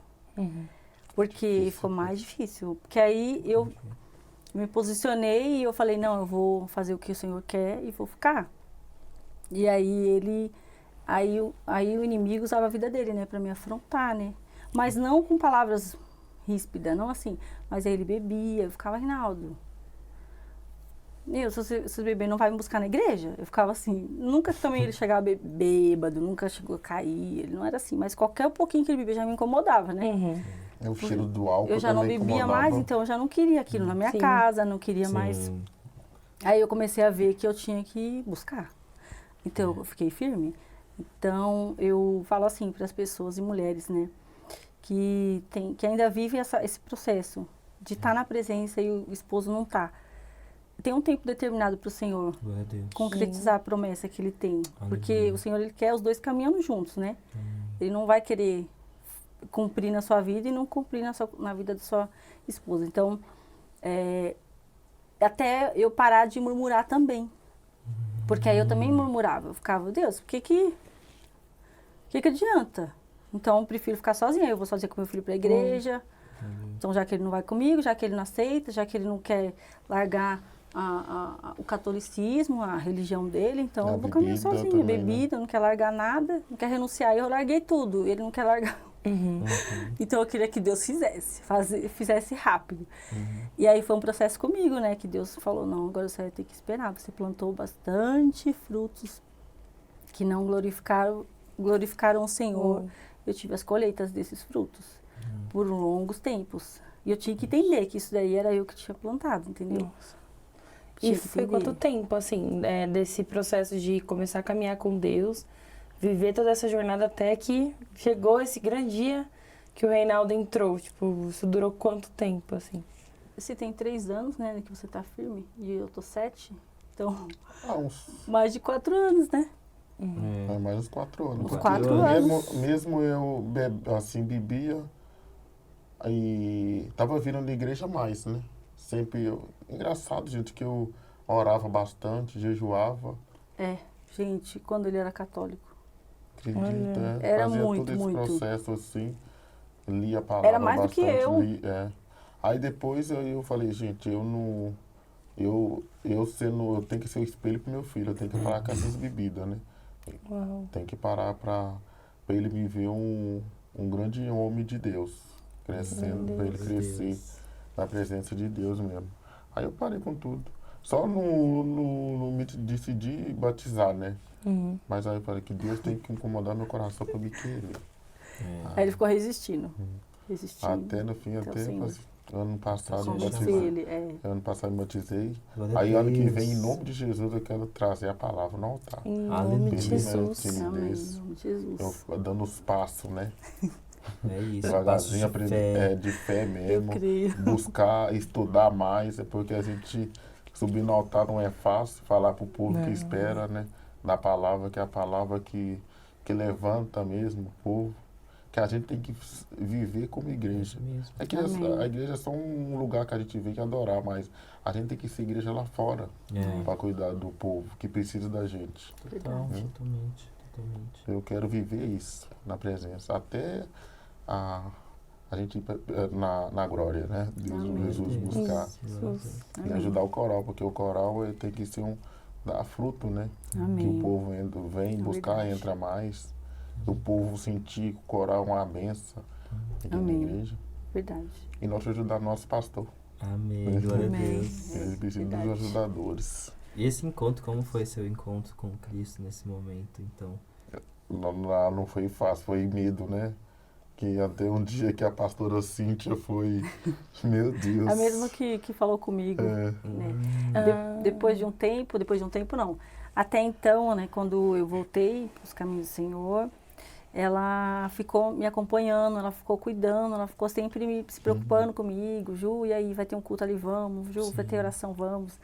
C: Porque ficou mais difícil. Porque aí eu me posicionei e eu falei, não, eu vou fazer o que o Senhor quer e vou ficar. E aí aí o inimigo usava a vida dele, né, para me afrontar, né? Mas não com palavras ríspidas, não assim. Mas aí ele bebia, eu ficava, Reinaldo, se você beber não vai me buscar na igreja? Eu ficava assim, nunca também ele chegava bêbado, nunca chegou a cair, ele não era assim. Mas qualquer pouquinho que ele bebia já me incomodava, né?
D: O cheiro do álcool
C: eu já não bebia mais, então eu já não queria aquilo na minha casa, não queria mais. Aí eu comecei a ver que eu tinha que buscar. Então eu fiquei firme. Então eu falo assim para as pessoas e mulheres, né, que ainda vivem esse processo de estar na presença e o esposo não tá. Tem um tempo determinado para o Senhor concretizar a promessa que Ele tem. Porque o Senhor, Ele quer os dois caminhando juntos, né? Ele não vai querer cumprir na sua vida e não cumprir na vida da sua esposa. Então, até eu parar de murmurar também. Porque aí eu também murmurava. Eu ficava, Deus, o que adianta? Então, eu prefiro ficar sozinha. Eu vou sozinha com meu filho para a igreja. Então, já que ele não vai comigo, já que ele não aceita, já que ele não quer largar o catolicismo, a religião dele, então eu vou caminhar sozinha. Também, bebida, né? Não quer largar nada, não quer renunciar. Eu larguei tudo, ele não quer largar. Então eu queria que Deus fizesse rápido. E aí foi um processo comigo, né? Que Deus falou, não, agora você vai ter que esperar. Você plantou bastante frutos que não glorificaram o Senhor. Eu tive as colheitas desses frutos por longos tempos. E eu tinha que entender que isso daí era eu que tinha plantado, entendeu?
A: E foi quanto tempo, assim, desse processo de começar a caminhar com Deus, viver toda essa jornada até que chegou esse grande dia que o Reinaldo entrou? Tipo, isso durou quanto tempo, assim?
C: Você tem 3 anos, né, que você tá firme, e eu tô 7, então mais de 4 anos, né?
D: Mais uns 4 anos.
C: Uns 4 anos.
D: Mesmo eu, assim, bebia, aí tava vindo na igreja mais, né? Sempre engraçado, gente, que eu orava bastante, jejuava.
C: Gente, quando ele era católico.
D: Acredita,
C: era
D: fazia
C: muito,
D: todo esse
C: muito.
D: processo assim, lia a palavra
C: era mais
D: bastante.
C: Do que eu.
D: Aí depois eu falei, gente, eu tenho que ser o espelho pro meu filho, eu tenho que parar com essas bebidas, né? Tem que parar pra ele me ver um grande homem de Deus, crescendo, pra ele crescer na presença de Deus mesmo. Aí eu parei com tudo. Só não me decidi batizar, né? Mas aí eu falei que Deus tem que incomodar meu coração para me querer.
C: Aí ele ficou resistindo.
D: Até no fim, ano passado eu
C: batizei.
D: Ano passado eu batizei. Aí ano que vem, em nome de Jesus, eu quero trazer a palavra no altar.
A: Em nome de Jesus.
C: Amém. Em nome de Jesus.
D: Eu dando os passos, né?
B: É isso.
D: Devagarzinho, aprender de fé mesmo. Buscar, estudar mais. É porque a gente subir no altar não é fácil. Falar pro povo que espera, né? Da palavra, que é a palavra que levanta mesmo o povo. que a gente tem que viver como igreja.
B: Mesmo.
D: É que a igreja é só um lugar que a gente vem que adorar, mas a gente tem que ser igreja lá fora para cuidar do povo que precisa da gente.
B: Totalmente.
D: Eu quero viver isso na presença, até a gente ir na glória, né? Jesus buscar e ajudar o coral, porque o coral tem que ser dar fruto, né?
C: Amém.
D: Que o povo vem buscar, entra mais. Que o povo sentir que o coral é uma benção aqui na igreja.
C: Verdade.
D: E nós ajudar nosso pastor.
B: Amém. Glória a Deus.
D: Ele precisa dos ajudadores.
B: E esse encontro, como foi seu encontro com Cristo nesse momento, então?
D: Não foi fácil, foi medo, né? Que até um dia que a pastora Cíntia foi... Meu Deus.
C: A mesma que falou comigo. Né? Depois de um tempo não. Até então, né, quando eu voltei para os caminhos do Senhor, ela ficou me acompanhando, ela ficou cuidando, ela ficou sempre se preocupando comigo. Ju, e aí, vai ter um culto ali, vamos. Ju, vai ter oração, vamos.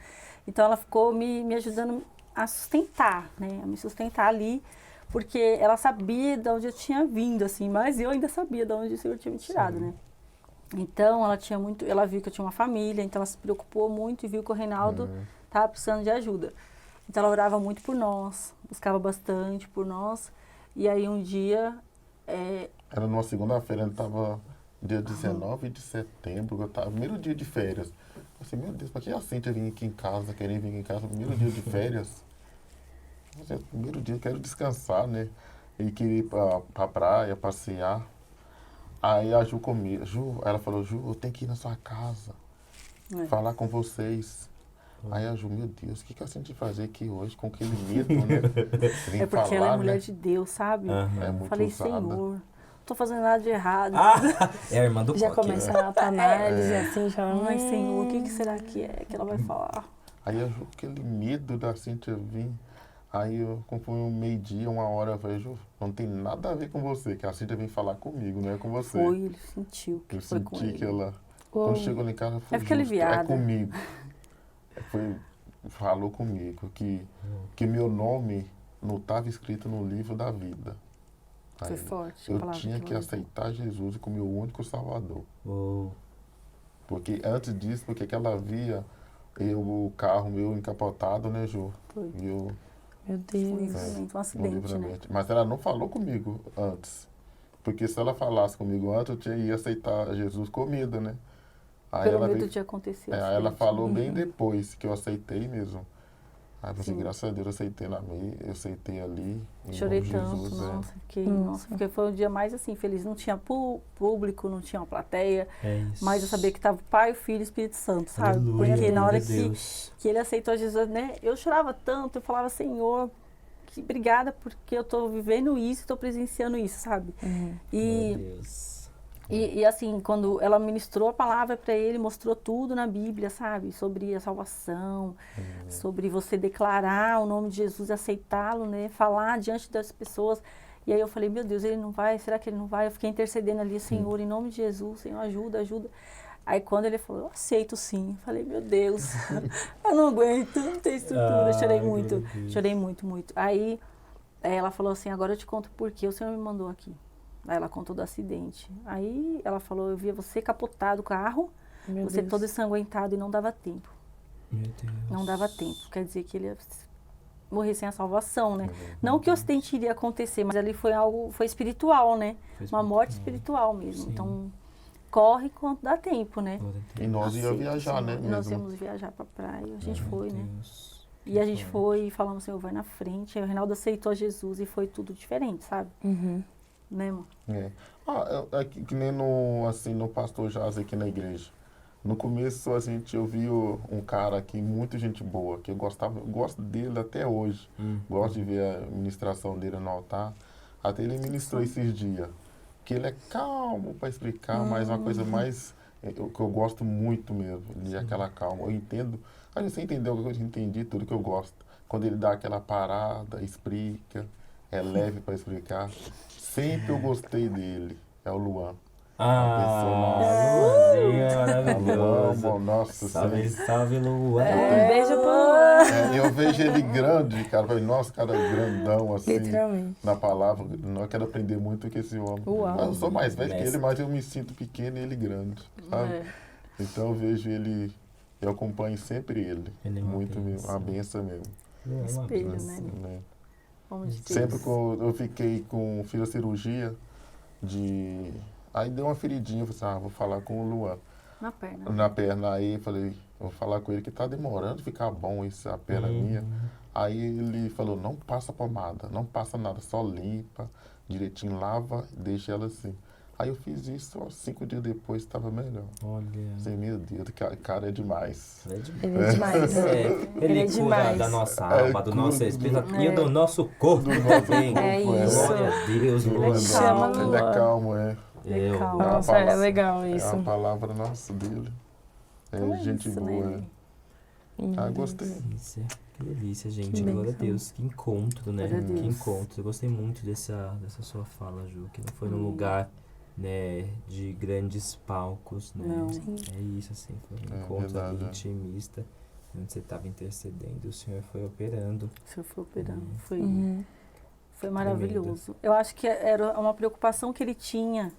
C: Então, ela ficou me ajudando a sustentar, né? A me sustentar ali, porque ela sabia de onde eu tinha vindo, assim, mas eu ainda sabia de onde o Senhor tinha me tirado, né? Então, ela viu que eu tinha uma família, então ela se preocupou muito e viu que o Reinaldo estava precisando de ajuda. Então, ela orava muito por nós, buscava bastante por nós. E aí, um dia...
D: Era numa segunda-feira, ele estava dia 19 de setembro, eu estava primeiro dia de férias. Eu falei, meu Deus, para que a Cíntia vir aqui em casa, querer vir aqui em casa, primeiro dia de férias? Primeiro dia eu quero descansar, né? E queria ir pra praia, passear. Aí a Ju comigo, ela falou, Ju, eu tenho que ir na sua casa, falar com vocês. Aí a Ju, meu Deus, o que a Cíntia fazer aqui hoje com aquele medo, né?
C: É porque ela é mulher de Deus, sabe?
D: É muito
C: Falei,
D: usada.
C: Senhor, não tô fazendo nada de errado.
B: É a irmã do
A: Já
B: coque,
A: começa
B: né?
A: a autoanálise, assim, já...
C: Ai, Senhor, o que será que é que ela vai falar?
D: Aí a Ju, aquele medo da Cíntia vir. Aí, conforme um meio-dia, 1 hora, eu falei, Ju, não tem nada a ver com você, que a Cíntia vem falar comigo, não é com você.
C: Foi, ele sentiu que
D: eu
C: foi com ele.
D: Que ela, quando chegou lá em casa, foi
C: fiquei aliviada.
D: É comigo. Falou comigo que meu nome não estava escrito no livro da vida. Aí,
C: foi forte.
D: Eu tinha que aceitar Jesus como meu único Salvador.
B: Oh.
D: Porque antes disso, porque ela via o carro meu encapotado, né, Ju?
C: Foi.
A: Meu
C: Foi
A: Deus.
C: um acidente, né?
D: Mas ela não falou comigo antes. Porque se ela falasse comigo antes, eu ia aceitar Jesus comida, né? Aí
C: Pelo
D: ela
C: medo de acontecer.
D: Aí ela falou bem depois que eu aceitei mesmo. Aí eu falei, graças a Deus eu aceitei ali.
C: Chorei tanto, nossa, porque foi um dia mais assim, feliz. Não tinha público, não tinha uma plateia, mas eu sabia que estava o Pai, o Filho e o Espírito Santo, sabe?
B: Aleluia,
C: porque na hora que ele aceitou Jesus, né, eu chorava tanto, eu falava, Senhor, que obrigada porque eu estou vivendo isso, estou presenciando isso, sabe?
B: Meu Deus.
C: E assim, quando ela ministrou a palavra para ele, mostrou tudo na Bíblia, sabe? Sobre a salvação, sobre você declarar o nome de Jesus, aceitá-lo, né? Falar diante das pessoas. E aí eu falei, meu Deus, ele não vai? Será que ele não vai? Eu fiquei intercedendo ali, Senhor, em nome de Jesus, Senhor, ajuda. Aí quando ele falou, eu aceito sim. Eu falei, meu Deus, eu não aguento, não tenho estrutura. Chorei muito. Aí ela falou assim, agora eu te conto por que o Senhor me mandou aqui. Aí ela contou do acidente. Aí ela falou, eu via você capotado o carro, você todo ensanguentado e não dava tempo.
B: Meu Deus.
C: Não dava tempo. Quer dizer que ele ia morrer sem a salvação, né? Não que o acidente iria acontecer, mas ali foi espiritual, né? Uma morte espiritual mesmo. Sim. Então, corre quando dá tempo, né?
D: E nós íamos viajar, né?
C: Nós íamos viajar pra praia, a gente foi, né? E a gente foi e falamos, Senhor, vai na frente. Aí o Reinaldo aceitou Jesus e foi tudo diferente, sabe? Né, amor?
D: Que nem no Pastor Jazz aqui na igreja. No começo, eu vi um cara aqui, muito gente boa, que eu gosto dele até hoje. Gosto de ver a ministração dele no altar. Até ele ministrou esses dias. Que ele é calmo para explicar, mas uma coisa mais que eu gosto muito mesmo. Ele é aquela calma. Eu entendo, você entendeu que eu entendi tudo que eu gosto. Quando ele dá aquela parada, explica, é leve para explicar. Sempre eu gostei dele, é o Luan.
B: Luanzinho, maravilhoso.
D: Nossa,
B: salve, salve, Luan.
A: Um beijo pro Luan.
D: Eu vejo ele grande, cara. Falei, nossa, cara grandão, assim.
A: Literalmente.
D: Na palavra. Não, eu quero aprender muito com esse homem.
A: Uau.
D: Eu sou mais velho que ele, mas eu me sinto pequeno e ele grande, sabe? Então eu vejo ele, eu acompanho sempre ele.
B: Ele é uma
D: muito mesmo,
B: bênção.
D: uma benção mesmo.
C: Espelho, né?
D: Né?
C: Homem de Deus.
D: Sempre que eu fiquei fiz a cirurgia de... Aí deu uma feridinha, eu falei assim, vou falar com o Luan.
C: Na perna.
D: Na perna, aí falei, vou falar com ele que tá demorando ficar bom a perna minha. Aí ele falou, não passa pomada, não passa nada, só limpa, direitinho, lava, deixa ela assim. Aí eu fiz isso, 5 dias depois estava melhor.
B: Olha.
D: Assim, meu Deus, cara é demais.
B: Ele é demais.
A: Ele é demais.
B: Ele
A: é
B: cura
A: demais.
B: da nossa alma, do nosso espírito e do nosso corpo também.
A: É isso.
B: Glória a Deus, Luan.
A: Chama
D: Ele
A: Luan.
D: é calmo, é.
C: Calmo.
A: Nossa, é legal
D: É
A: isso.
D: a palavra nossa dele. É
C: Então
D: gente
C: isso,
D: boa.
C: né?
D: Gostei.
B: Delícia. Que delícia, gente.
A: Que
B: Glória a
A: bênção.
B: Deus. Que encontro, né?
C: Glória a Deus.
B: Que encontro. Eu gostei muito dessa sua fala, Ju. Que não foi num lugar, né, de grandes palcos, né?
C: Não.
B: É isso, assim. Foi um
D: É
B: encontro ali
D: verdade,
B: intimista. Onde você estava intercedendo. O Senhor foi operando.
C: O senhor foi operando. Foi,
A: Uhum.
C: foi maravilhoso. Eu acho que era uma preocupação que ele tinha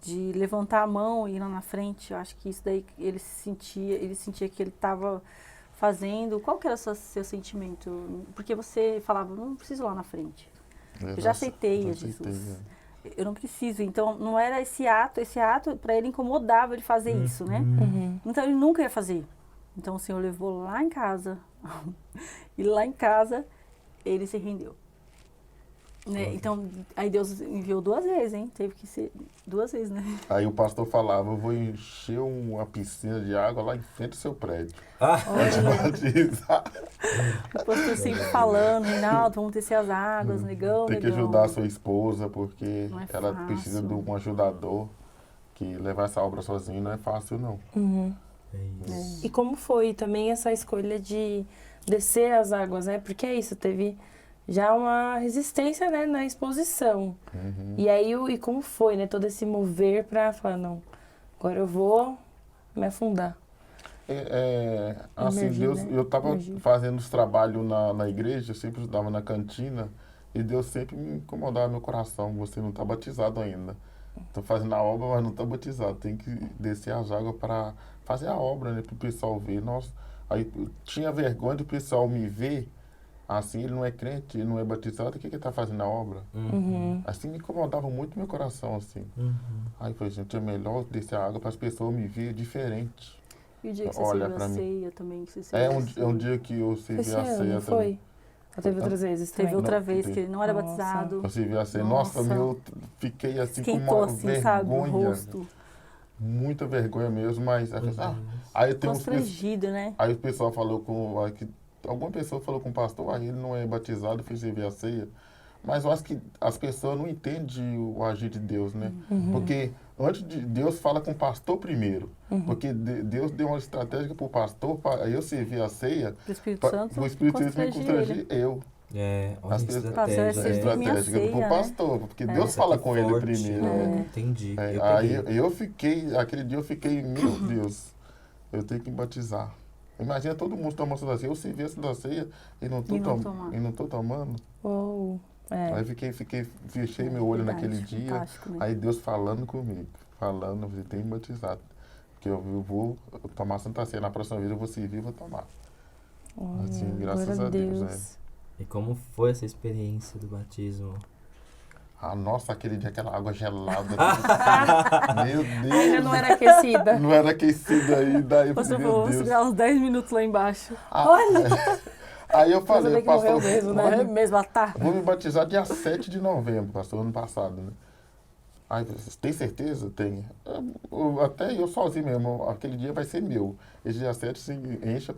C: de levantar a mão e ir lá na frente. Eu acho que isso daí ele sentia que ele estava fazendo. Qual que era o seu sentimento? Porque você falava, não preciso ir lá na frente. Eu já aceitei a Jesus. Eu não preciso. Então, não era esse ato para ele incomodava ele fazer isso, né?
A: Uhum.
C: Então, ele nunca ia fazer. Então, o Senhor levou lá em casa. E lá em casa, ele se rendeu. Né? Então, aí Deus enviou 2 vezes, hein? Teve que ser 2 vezes, né?
D: Aí o pastor falava, eu vou encher uma piscina de água lá em frente do seu prédio. Batizar.
C: O pastor sempre falando, Reinaldo, vamos descer as águas, negão,
D: Tem que
C: negão.
D: ajudar a sua esposa, porque
C: Não é
D: ela
C: fácil.
D: precisa de um ajudador, que levar essa obra sozinho não é fácil, não.
A: Uhum.
B: É isso.
A: E como foi também essa escolha de descer as águas, né? Porque é isso, teve já uma resistência, né, na exposição. E aí, e como foi, né, todo esse mover pra falar, não, agora eu vou me afundar.
D: Assim,
A: Emergir,
D: Deus,
A: né?
D: eu estava
A: Emergir.
D: fazendo os trabalhos na igreja, eu sempre estudava na cantina, e Deus sempre me incomodava meu coração, você não está batizado ainda. Estou fazendo a obra, mas não está batizado. Tem que descer as águas para fazer a obra, né, para o pessoal ver. Nossa, aí eu tinha vergonha do pessoal me ver, assim, ele não é crente, ele não é batizado, o que ele está fazendo a obra? Assim, me incomodava muito meu coração, assim. Aí eu falei, gente, é melhor descer a água para as pessoas me verem diferente.
C: E o dia que você
D: Olha
C: serviu
D: pra
C: a
D: mim.
C: ceia também, que você
D: É
C: serviu a
D: um
C: ceia.
D: dia que eu servi
A: Esse
D: a ceia
A: ano,
D: também.
A: foi? Ou teve outras vezes
C: Teve
A: também?
C: outra
D: Não,
C: vez
D: teve.
C: que ele não era
A: Nossa.
C: batizado.
D: Eu servi a ceia.
C: Nossa.
D: Nossa, eu fiquei assim com
C: Esquentou
D: uma
C: assim, sabe? O
D: vergonha.
C: rosto.
D: Muita vergonha mesmo, mas aí tem uns
C: Constrangido, né?
D: aí o pessoal falou alguma pessoa falou com o pastor, ele não é batizado, fez servir a ceia. Mas eu acho que as pessoas não entendem o agir de Deus, né? Porque antes de Deus fala com o pastor primeiro. Porque Deus deu uma estratégia para o pastor, para eu servir a ceia,
C: Pro Espírito Santo,
D: o Espírito Santo me constrangir eu.
B: Olha a
D: As pessoas-
B: estratégia.
C: Fazer essa minha
D: Estratégia
C: ceia,
D: pro
C: né?
D: pastor, porque Deus
B: Nossa,
D: fala
B: que
D: com ele
B: forte.
D: primeiro. né?
B: Entendi. Eu
D: Aí
B: peguei.
D: aquele dia eu fiquei, meu Deus, eu tenho que batizar. Imagina todo mundo tomando Santa Ceia, eu servi a Santa Ceia e não tô tomando.
A: Uou. É.
D: Aí fechei meu olho
C: Verdade,
D: naquele dia,
C: fantástico, né?
D: aí Deus falando comigo, você tem que batizar. Porque eu vou tomar Santa Ceia, na próxima vez eu vou servir e vou tomar.
A: Olha,
D: Assim, graças
A: glória
D: a Deus,
B: E como foi essa experiência do batismo?
D: Nossa, aquele dia, aquela água gelada. Meu Deus.
A: Ainda não era aquecida.
D: Não era aquecida ainda. Aí eu
C: Você
D: falei,
C: falou,
D: meu
C: vou
D: Deus.
C: segurar uns 10 minutos lá embaixo.
D: Aí eu
A: Pra
D: falei,
A: saber que morreu
D: pastor,
A: mesmo, né?
C: Mesmo, tá?
D: vou me batizar dia 7 de novembro, pastor, ano passado, né? Aí, você tem certeza? Tem. Até eu sozinho mesmo, aquele dia vai ser meu. Esse dia 7, se enche a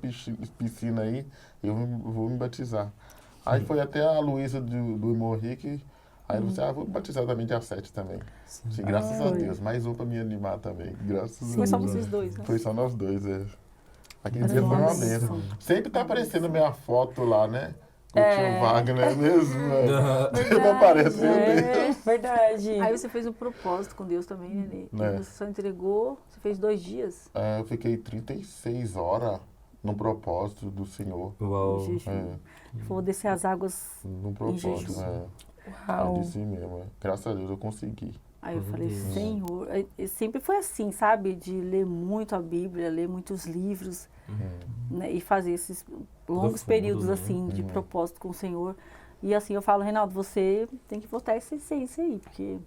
D: piscina aí, eu vou me batizar. Aí foi até a Luísa do irmão Henrique, aí você, vou me batizar também dia 7 também. Sim, graças a Deus, mais um pra me animar também, graças a Deus.
C: Foi só vocês dois, né?
D: Foi só nós dois, Aquele dia foi uma bênção. Sempre tá aparecendo minha foto lá, né? O tio Wagner mesmo, não aparece
A: Verdade.
C: Aí você fez um propósito com Deus também, né? Você só entregou, você fez 2 dias.
D: Eu fiquei 36 horas no propósito do Senhor.
B: Uau.
C: Vou descer as águas
D: no propósito,
A: Uau.
D: Eu disse mesmo, graças a Deus eu consegui.
C: Aí eu falei, Senhor, sempre foi assim, sabe? De ler muito a Bíblia, ler muitos livros, né? E fazer esses longos períodos, assim, de propósito com o Senhor. E assim, eu falo, Reinaldo, você tem que voltar essa essência aí, porque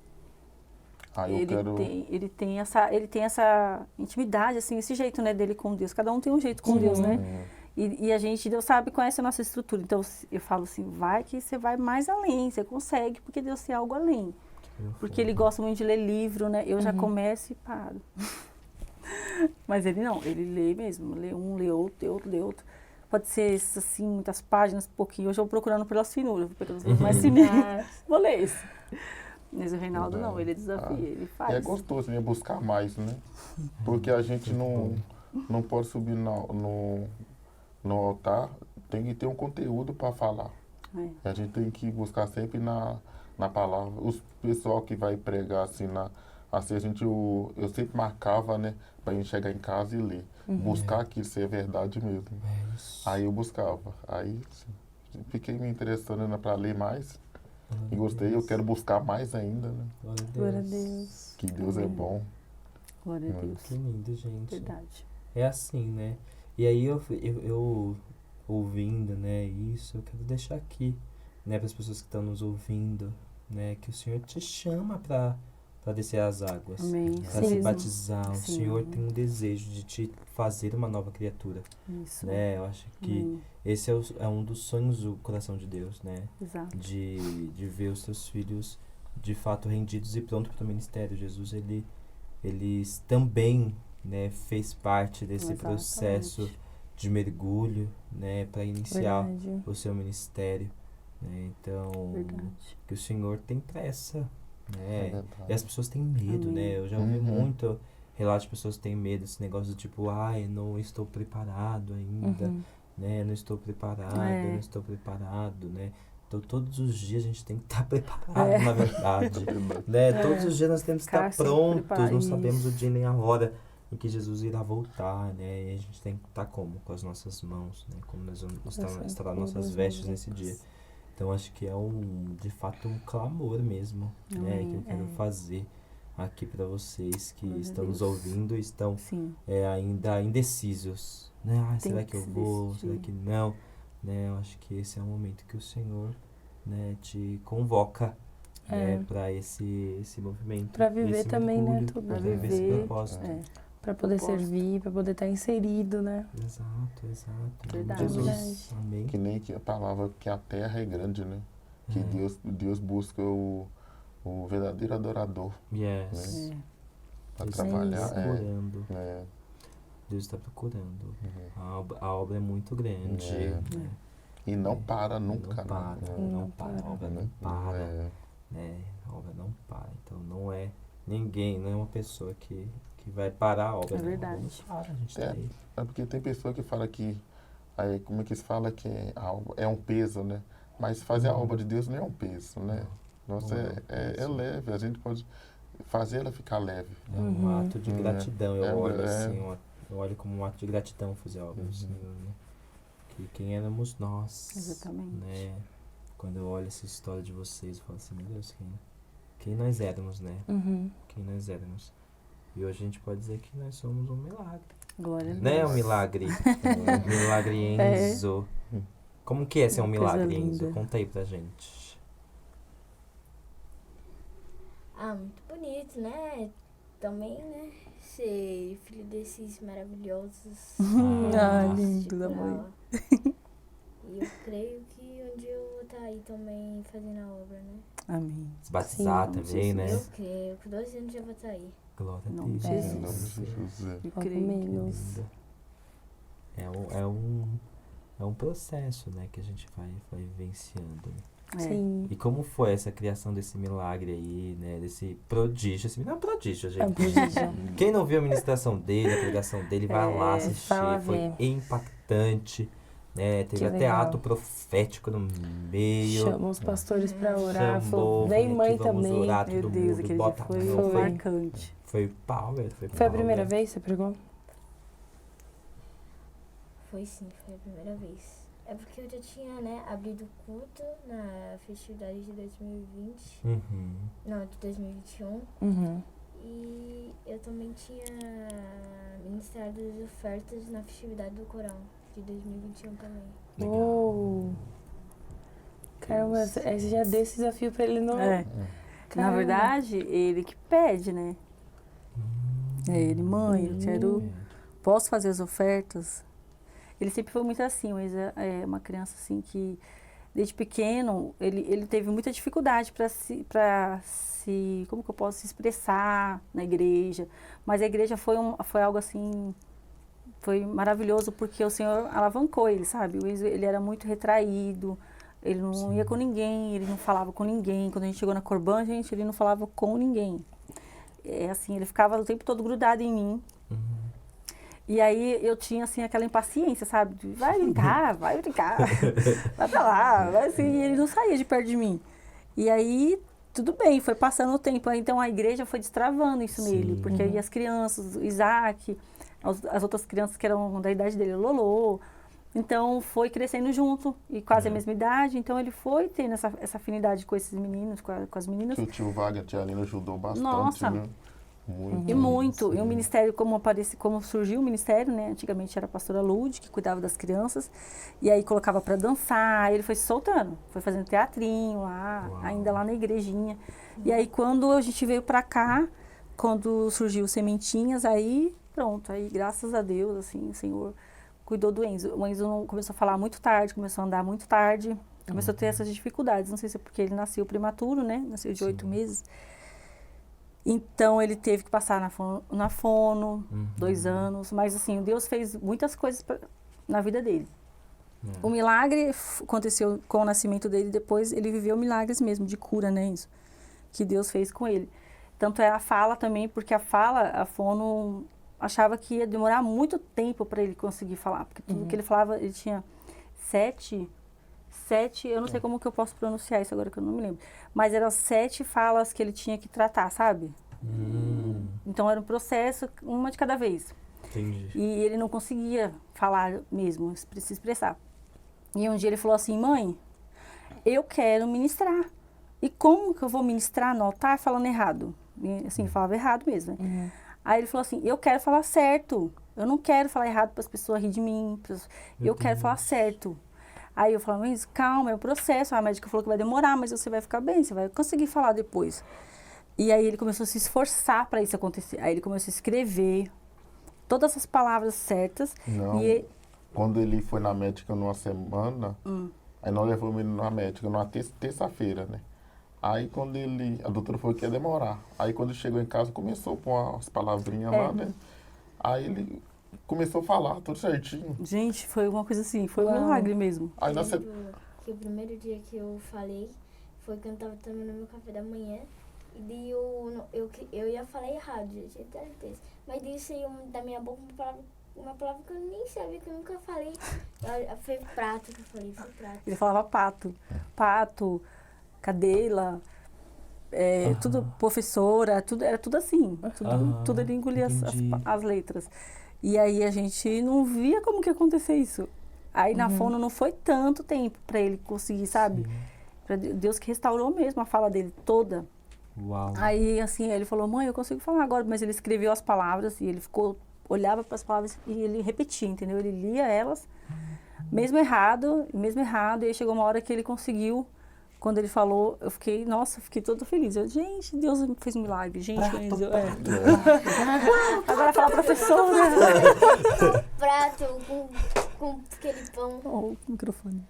C: ele tem essa intimidade, assim, esse jeito, né, dele com Deus. Cada um tem um jeito com Deus, né? E a gente, Deus sabe, conhece a nossa estrutura. Então, eu falo assim, vai que você vai mais além, você consegue, porque Deus tem algo além. Porque ele gosta muito de ler livro, né? Eu já começo e paro. Mas ele não, ele lê mesmo. Lê um, lê outro, lê outro. Pode ser, assim, muitas páginas, pouquinho. Hoje eu vou procurando pelas finuras, pelos mais fininhos. Vou ler esse. Mas o Reinaldo não, ele desafia, ele faz.
D: É gostoso, né? Buscar mais, né? Porque a gente não pode subir no altar, tem que ter um conteúdo para falar. A gente tem que buscar sempre na palavra. Os pessoal que vai pregar assim, eu sempre marcava, né? Pra gente chegar em casa e ler. Buscar aquilo ser verdade mesmo. Aí eu buscava. Aí fiquei me interessando para ler mais. E gostei, eu quero buscar mais ainda, né?
A: Glória a Deus.
D: Que Deus é bom.
C: Glória a Deus.
B: Que lindo, gente.
C: Verdade.
B: É assim, né? E aí eu ouvindo, né, isso, eu quero deixar aqui, né, para as pessoas que estão nos ouvindo, né, que o Senhor te chama para descer as águas, para se batizar. O Senhor tem um desejo de te fazer uma nova criatura.
C: Isso.
B: Né? Eu acho que esse é um dos sonhos do coração de Deus, né?
C: Exato.
B: De ver os seus filhos de fato rendidos e prontos para o ministério. Jesus, ele também, né, fez parte desse processo de mergulho, né, para iniciar o seu ministério, né? Então, que o Senhor tem pressa, né? E as pessoas têm medo, né? Eu já ouvi muito relato de pessoas que têm medo, esse negócio do tipo, eu não estou preparado ainda, né? Eu não estou preparado, eu não estou preparado, né? Então, todos os dias a gente tem que estar preparado, na verdade, né? Todos os dias nós temos que estar prontos, não sabemos o dia nem a hora em que Jesus irá voltar, né? E a gente tem que estar como? Com as nossas mãos, né? Como nós vamos estar nossas vestes nesse dia. Então, acho que é de fato um clamor mesmo, né? Que eu quero fazer aqui para vocês que estão nos ouvindo e estão ainda indecisos, né? Será que eu vou? Será que não? Né? Eu acho que esse é o momento que o Senhor, né, te convoca, né, para esse movimento.
A: Para viver também,
B: mergulho,
A: né? Tudo.
B: Para viver esse propósito.
A: Para poder servir, para poder estar inserido, né?
B: Exato.
C: Verdade.
B: Jesus. Amém.
D: Que nem que a palavra que a terra é grande, né? Que Deus busca o verdadeiro adorador.
B: Yes.
D: Né? Para trabalhar.
B: Deus está procurando. A obra é muito grande. Né?
D: E não para nunca.
B: Não para. A obra não para. Né? A obra não para. Então não é ninguém, não é uma pessoa que vai parar a obra.
C: É verdade.
B: Não para, a gente tá aí.
D: É porque tem pessoa que fala que, como é que se fala que é um peso, né? Mas fazer a obra de Deus não é um peso, né? Nossa, é leve, a gente pode fazer ela ficar leve.
B: É um ato de gratidão, eu olho assim, eu olho como um ato de gratidão fazer a obra do Senhor, né? Que quem éramos nós.
C: Exatamente.
B: Né? Quando eu olho essa história de vocês, eu falo assim, meu Deus, quem nós éramos, né? Quem nós éramos. E hoje a gente pode dizer que nós somos um milagre.
C: Glória a Deus.
B: Né, um milagre? Um milagre, Enzo. Como que é ser um milagre, Enzo? Conta aí pra gente.
E: Muito bonito, né? Também, né? Ser filho desses maravilhosos.
A: Lindo da mãe.
E: E eu creio que um dia eu vou estar aí também fazendo a obra, né?
C: Amém.
B: Se batizar também, né?
E: Eu creio, com 12 anos já vou estar aí.
B: Glória a
C: Deus.
D: Em nome de Jesus.
C: Eu creio.
B: É um processo, né, que a gente vai vivenciando.
A: Sim.
B: E como foi essa criação desse milagre aí, né, desse prodígio? Não é um prodígio, gente.
A: É um prodígio.
B: Quem não viu a ministração dele, a pregação dele, vai lá assistir. Foi impactante, Teve até ato profético no meio.
A: Chamou os pastores pra orar.
B: Chamou,
A: Vem mãe também.
B: Orar,
C: Meu
B: todo
C: Deus,
B: mundo,
C: aquele dia
B: bota
C: foi
B: mão,
C: marcante.
B: Foi power.
A: Foi a primeira vez que você pregou?
E: Foi sim, foi a primeira vez. É porque eu já tinha, né, abrido o culto na festividade de 2020. Não, de 2021. E eu também tinha ministrado as ofertas na festividade do Corão de 2021 também.
A: Uou! Caramba, esse já deu esse desafio pra ele não...
C: Na verdade, ele que pede, né? Ele, mãe, eu quero... Posso fazer as ofertas? Ele sempre foi muito assim, mas é uma criança assim que, desde pequeno, ele teve muita dificuldade para se, como que eu posso se expressar na igreja. Mas a igreja foi algo assim, foi maravilhoso porque o Senhor alavancou ele, sabe? Ele era muito retraído, ele não ia com ninguém, ele não falava com ninguém. Quando a gente chegou na Corban, ele não falava com ninguém. É assim, ele ficava o tempo todo grudado em mim. E aí eu tinha, assim, aquela impaciência, sabe? De, vai brincar, vai pra lá, vai assim. E ele não saía de perto de mim. E aí, tudo bem, foi passando o tempo. Então a igreja foi destravando isso nele. Porque aí as crianças, o Isaac, as outras crianças que eram da idade dele, Lolo. Então foi crescendo junto, e quase a mesma idade. Então ele foi tendo essa afinidade com esses meninos, com as meninas.
D: O tio Wagner, a tia Alina ajudou bastante,
C: Nossa.
D: né? Muito.
C: E muito. E o ministério, como surgiu o ministério, né? Antigamente era a pastora Lud, que cuidava das crianças. E aí colocava para dançar. Ele foi se soltando. Foi fazendo teatrinho lá, ainda lá na igrejinha. E aí quando a gente veio para cá, quando surgiu Sementinhas, aí pronto. Aí graças a Deus, assim, o Senhor cuidou do Enzo. O Enzo começou a falar muito tarde, começou a andar muito tarde. Começou a ter essas dificuldades. Não sei se é porque ele nasceu prematuro, né? Nasceu de 8 meses. Então, ele teve que passar na fono, 2 anos. Mas, assim, Deus fez muitas coisas na vida dele. O milagre aconteceu com o nascimento dele. Depois, ele viveu milagres mesmo, de cura, né? Isso que Deus fez com ele. Tanto é a fala também, porque a fono achava que ia demorar muito tempo para ele conseguir falar. Porque tudo que ele falava, ele tinha 7, eu não sei como que eu posso pronunciar isso agora que eu não me lembro. Mas eram 7 falas que ele tinha que tratar, sabe? Então era um processo, uma de cada vez.
B: Entendi.
C: E ele não conseguia falar mesmo, se expressar. E um dia ele falou assim, mãe, eu quero ministrar. E como que eu vou ministrar no altar falando errado? E, assim, falava errado mesmo, né? Aí ele falou assim, eu quero falar certo. Eu não quero falar errado para as pessoas rirem de mim. Eu quero falar certo. Aí eu falei, mas calma, é o processo. A médica falou que vai demorar, mas você vai ficar bem, você vai conseguir falar depois. E aí ele começou a se esforçar para isso acontecer. Aí ele começou a escrever todas as palavras certas.
D: Não, quando ele foi na médica numa semana, aí nós levamos ele na médica numa terça-feira, né? Aí quando a doutora falou que ia demorar. Aí quando chegou em casa, começou a pôr as palavrinhas lá, né? Aí ele começou a falar tudo certinho.
C: Gente, foi uma coisa assim, foi um milagre mesmo.
E: Aí que o primeiro dia que eu falei foi quando eu tava tomando meu café da manhã. E daí eu ia falar errado, gente, certeza. Mas daí saiu da minha boca uma palavra que eu nem sabia, que eu nunca falei. Foi prato que eu falei, foi prato.
C: Ele falava pato, cadela, tudo professora, era tudo assim. Tudo ele engolia as letras. E aí a gente não via como que ia acontecer isso. Aí na fono não foi tanto tempo para ele conseguir, sabe? Pra Deus que restaurou mesmo a fala dele toda.
B: Uau.
C: Aí assim, ele falou, mãe, eu consigo falar agora, mas ele escreveu as palavras e ele olhava para as palavras e ele repetia, entendeu? Ele lia elas, mesmo errado, e aí chegou uma hora que ele conseguiu. Quando ele falou, eu fiquei todo feliz. Gente, Deus fez um milagre. Gente, agora fala professora.
E: Prato com aquele pão.
C: O microfone.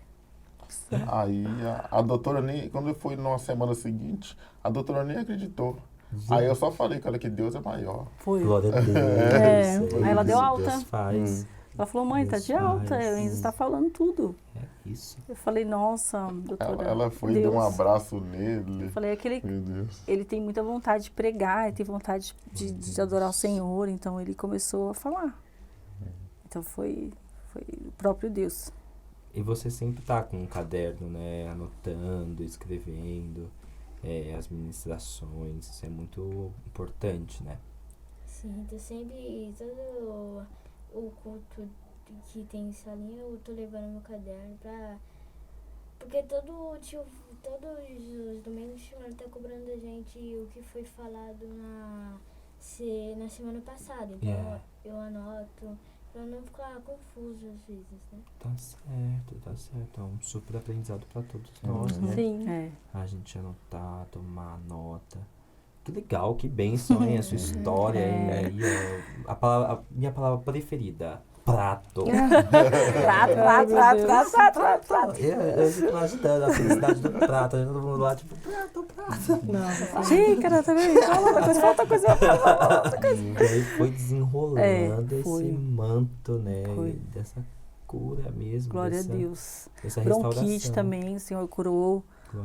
D: Aí a doutora nem, quando foi na semana seguinte, a doutora nem acreditou. Aí eu só falei, cara, que Deus é maior.
C: Foi.
B: Glória a Deus.
C: Aí ela deu alta.
B: Deus faz.
C: Ela falou, mãe, tá de alta, o Enzo está falando tudo.
B: É isso.
C: Eu falei, nossa, doutora.
D: Ela foi e deu um abraço nele.
C: Eu falei, ele tem muita vontade de pregar, ele tem vontade de adorar o Senhor, então ele começou a falar. Então foi o próprio Deus.
B: E você sempre tá com um caderno, né? Anotando, escrevendo as ministrações. Isso é muito importante, né?
E: Sim, tô sempre, todo o culto que tem salinha, eu tô levando meu caderno pra... Porque todos os domingos o tio tá cobrando da gente o que foi falado na semana passada. Então eu anoto pra não ficar confuso às vezes, né?
B: Tá certo. É um super aprendizado pra todos nós, né?
A: Sim.
B: A gente anotar, tomar nota. Que legal, que bênção, hein? A sua história. Aí, a minha palavra preferida. Prato.
C: Prato.
B: Eu fico imaginando a felicidade do prato. A gente todo mundo lá, tipo, prato.
A: Não.
C: Xícara também. Falta coisa.
B: E aí foi desenrolando esse manto, né?
C: Foi.
B: Dessa cura mesmo.
C: Glória a Deus.
B: Essa
C: Bronquite
B: restauração.
C: também, o Senhor curou.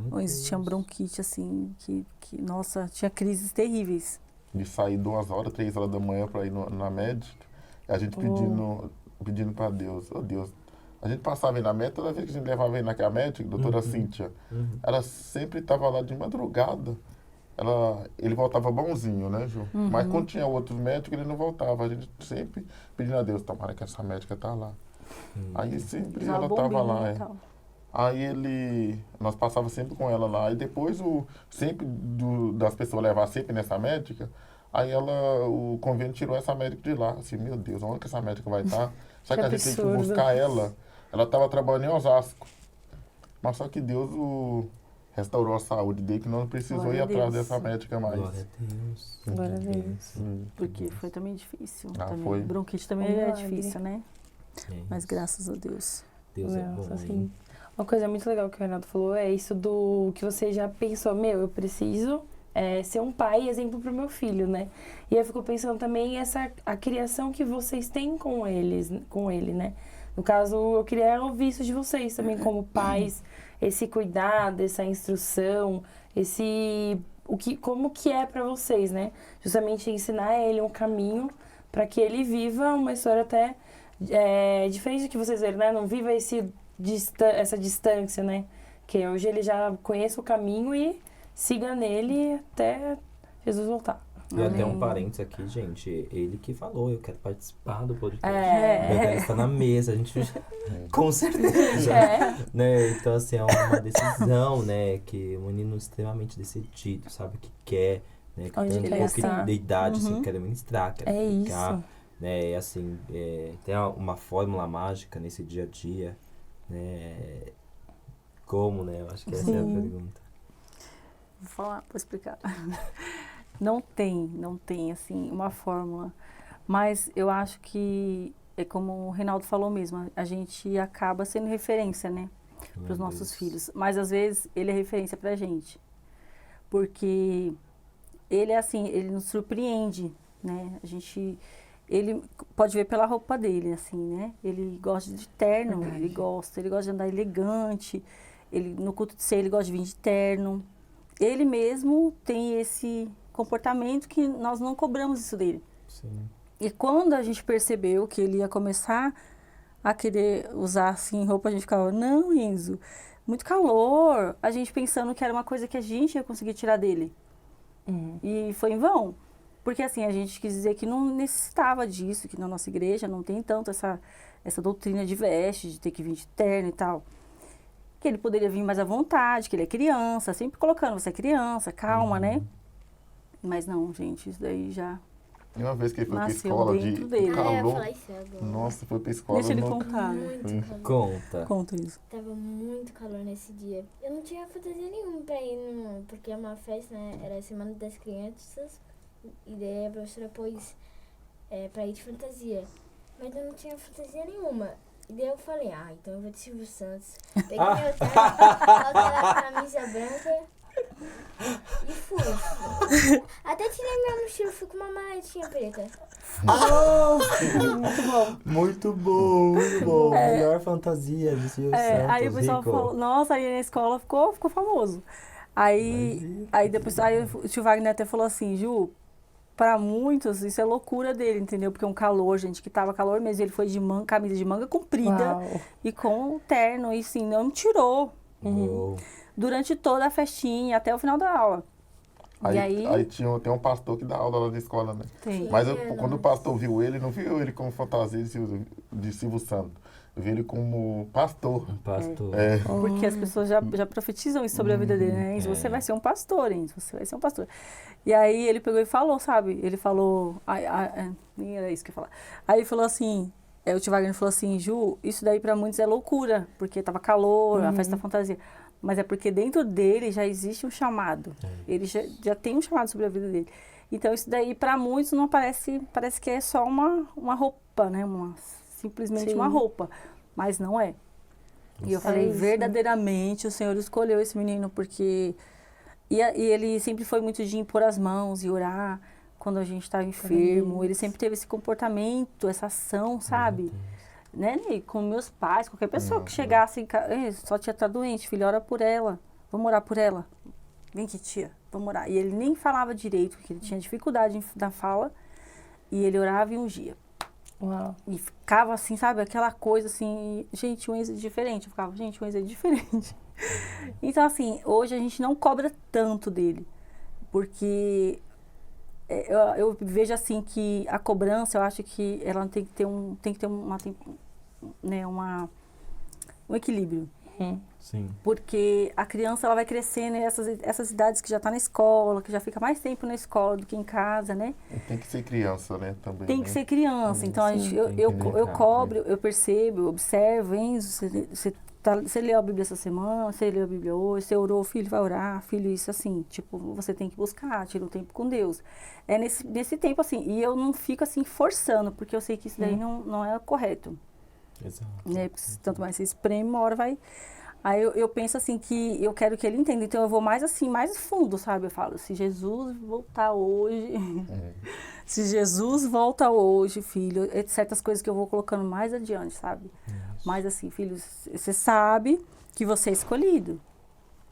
B: Glória
C: Tinha bronquite, assim, que, nossa, tinha crises terríveis.
D: De sair 2 horas, 3 horas da manhã pra ir na médica. A gente pedindo pra Deus, Deus. A gente passava aí na médica, toda vez que a gente levava aí naquela médica, doutora Cíntia, ela sempre estava lá de madrugada. Ele voltava bonzinho, né, Ju? Mas quando tinha outros médicos, ele não voltava. A gente sempre pedindo a Deus, tomara que essa médica tá lá. Aí sempre ela tava lá. Aí nós passava sempre com ela lá. E depois, das pessoas levar sempre nessa médica, aí o convênio tirou essa médica de lá. Assim, meu Deus, onde que essa médica vai estar? Só que a gente tem que buscar ela. Ela estava trabalhando em Osasco. Mas só que Deus restaurou a saúde dele, que não precisou ir atrás dessa médica mais.
B: Glória a Deus.
A: Glória a Deus.
C: Porque foi também difícil.
D: Foi.
C: Bronquite também é difícil, né? Mas graças a Deus.
B: Deus é bom.
A: Assim, uma coisa muito legal que o Renato falou é isso do que você já pensou, eu preciso ser um pai exemplo pro meu filho, né? E eu fico pensando também a criação que vocês têm com ele, né? No caso, eu queria ouvir isso de vocês também como pais, esse cuidado, essa instrução, como que é para vocês, né? Justamente ensinar ele um caminho para que ele viva uma história até diferente do que vocês viram, né? Não viva essa distância, né? Que hoje ele já conhece o caminho e siga nele até Jesus voltar.
B: E até um parênteses aqui, gente, ele que falou, eu quero participar do podcast. Eu quero estar na mesa, a gente com certeza. Né? Então, assim, é uma decisão, né? Que um menino extremamente decidido, sabe o que quer, né? Que
A: onde
B: tem um pouco de idade, assim, quer ministrar, quer ficar.
A: Isso.
B: Né? E assim, tem uma fórmula mágica nesse dia a dia, né? Como, né? Eu acho que essa é a pergunta.
C: Vou explicar. Não tem, assim, uma fórmula. Mas eu acho que, é como o Reinaldo falou mesmo, a gente acaba sendo referência, né? Para os nossos filhos. Mas, às vezes, ele é referência para a gente. Porque ele é assim, ele nos surpreende, né? Ele pode ver pela roupa dele, assim, né? Ele gosta de terno, ele gosta de andar elegante. No culto de ceia, ele gosta de vir de terno. Ele mesmo tem esse comportamento que nós não cobramos isso dele.
B: Sim.
C: E quando a gente percebeu que ele ia começar a querer usar assim roupa, a gente ficava, não, Enzo, muito calor. A gente pensando que era uma coisa que a gente ia conseguir tirar dele. E foi em vão. Porque assim, a gente quis dizer que não necessitava disso, que na nossa igreja não tem tanto essa doutrina de veste, de ter que vir de terno e tal. Que ele poderia vir mais à vontade, que ele é criança, sempre colocando, você é criança, calma, né? Mas não, gente, isso daí já
D: E uma vez que ele foi pra
C: nasceu
D: escola
C: dentro
D: de
C: dele.
D: calor,
E: falar isso agora.
D: nossa, foi pra escola.
C: Deixa ele
D: não-
C: contar.
E: Muito calor.
B: Conta.
C: Conta isso.
E: Tava muito calor nesse dia. Eu não tinha fantasia nenhuma pra ir, porque é uma festa, né? Era a Semana das Crianças. E daí a professora pôs pra ir de fantasia. Mas eu não tinha fantasia nenhuma. E daí eu falei, então eu vou de Silvio Santos. Peguei meu terno, coloquei a camisa branca e fui. Até tirei minha mochila, fui com uma maletinha preta.
B: Muito bom. Melhor fantasia de Silvio Santos,
C: Aí o pessoal
B: Rico.
C: falou, nossa, aí na escola ficou famoso. Aí depois o tio Wagner até falou assim, Ju, para muitos, isso é loucura dele, entendeu? Porque um calor, gente, que tava calor mesmo, ele foi de camisa de manga comprida. Uau. E com o terno, e assim, não tirou. Durante toda a festinha, até o final da aula.
D: Aí tem um pastor que dá aula lá na escola, né?
C: Tem.
D: Mas quando o pastor viu ele, não viu ele como fantasia de Silvio Santos. Viu ele como pastor.
B: Pastor.
C: Porque as pessoas já profetizam isso sobre a vida dele, né? Você vai ser um pastor, hein? Você vai ser um pastor. E aí ele pegou e falou, sabe? Ele falou... nem era isso que eu ia falar. Aí ele falou assim... o tio Wagner falou assim, Ju, isso daí pra muitos é loucura. Porque tava calor, a festa da fantasia. Mas é porque dentro dele já existe um chamado. Ele já tem um chamado sobre a vida dele. Então isso daí pra muitos não parece que é só uma roupa, né? Simplesmente uma roupa. Mas não é. E eu falei, isso, verdadeiramente o Senhor escolheu esse menino porque... E ele sempre foi muito de impor as mãos e orar quando a gente estava enfermo. Ele sempre teve esse comportamento, essa ação, sabe? Né, Ney? Com meus pais, qualquer pessoa que chegasse em casa, sua tia tá doente, filha, ora por ela, vamos orar por ela. Vem aqui, tia, vamos orar. E ele nem falava direito, porque ele tinha dificuldade na fala, e ele orava e ungia.
A: Uau.
C: E ficava assim, sabe, aquela coisa assim, gente, um ex diferente. Eu ficava, gente, um ex diferente. Então, assim, hoje a gente não cobra tanto dele, porque eu vejo assim que a cobrança, eu acho que ela tem que ter um equilíbrio.
B: Sim.
C: Porque a criança, ela vai crescendo, e essas idades que já está na escola, que já fica mais tempo na escola do que em casa, né?
D: Tem que ser criança, né? Também,
C: tem que ser criança. Então, eu cobro, eu percebo, eu observo, Enzo, você leu a Bíblia essa semana, você leu a Bíblia hoje, você orou, filho, vai orar, filho, isso assim, tipo, você tem que buscar, tira um tempo com Deus. É nesse tempo, assim, e eu não fico, assim, forçando, porque eu sei que isso daí não é correto.
B: Exato.
C: Né? Porque tanto mais você espreme, uma hora vai... Aí eu penso, assim, que eu quero que ele entenda, então eu vou mais, assim, mais fundo, sabe? Eu falo, se Jesus voltar hoje... Se Jesus volta hoje, filho, certas coisas que eu vou colocando mais adiante, sabe? Mas assim, filho, você sabe que você é escolhido.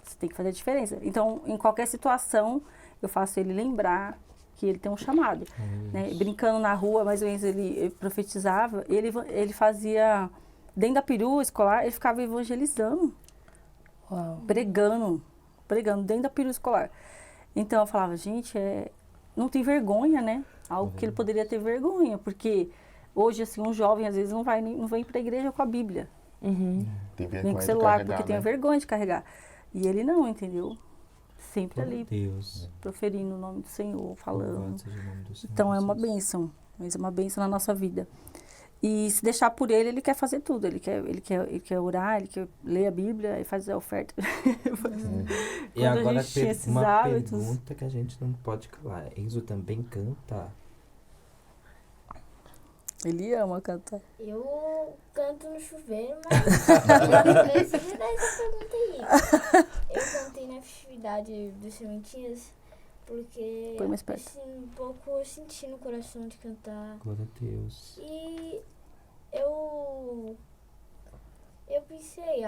C: Você tem que fazer a diferença. Então, em qualquer situação, eu faço ele lembrar que ele tem um chamado. Né? Brincando na rua, mais ou menos, ele profetizava, ele fazia, dentro da perua escolar, ele ficava evangelizando.
A: Uau.
C: Pregando dentro da perua escolar. Então, eu falava, gente, não tem vergonha, né? Algo que ele poderia ter vergonha, porque hoje, assim, um jovem, às vezes, não vem para a igreja com a Bíblia.
D: Tem vergonha
C: vem com o celular, porque tem vergonha de carregar. E ele não, entendeu? Sempre ali, proferindo o nome do Senhor, falando. Então, é uma bênção, mas é uma bênção na nossa vida. E se deixar por ele quer fazer tudo. Ele quer orar, ele quer ler a Bíblia, ele faz a oferta.
B: E agora uma pergunta que a gente não pode calar. Enzo também canta?
C: Ele ama cantar.
E: Eu canto no chuveiro, mas essa pergunta aí. Eu cantei na festividade dos Sementinhas porque assim, um pouco eu senti no coração de cantar.
B: Glória a Deus.
E: E eu pensei,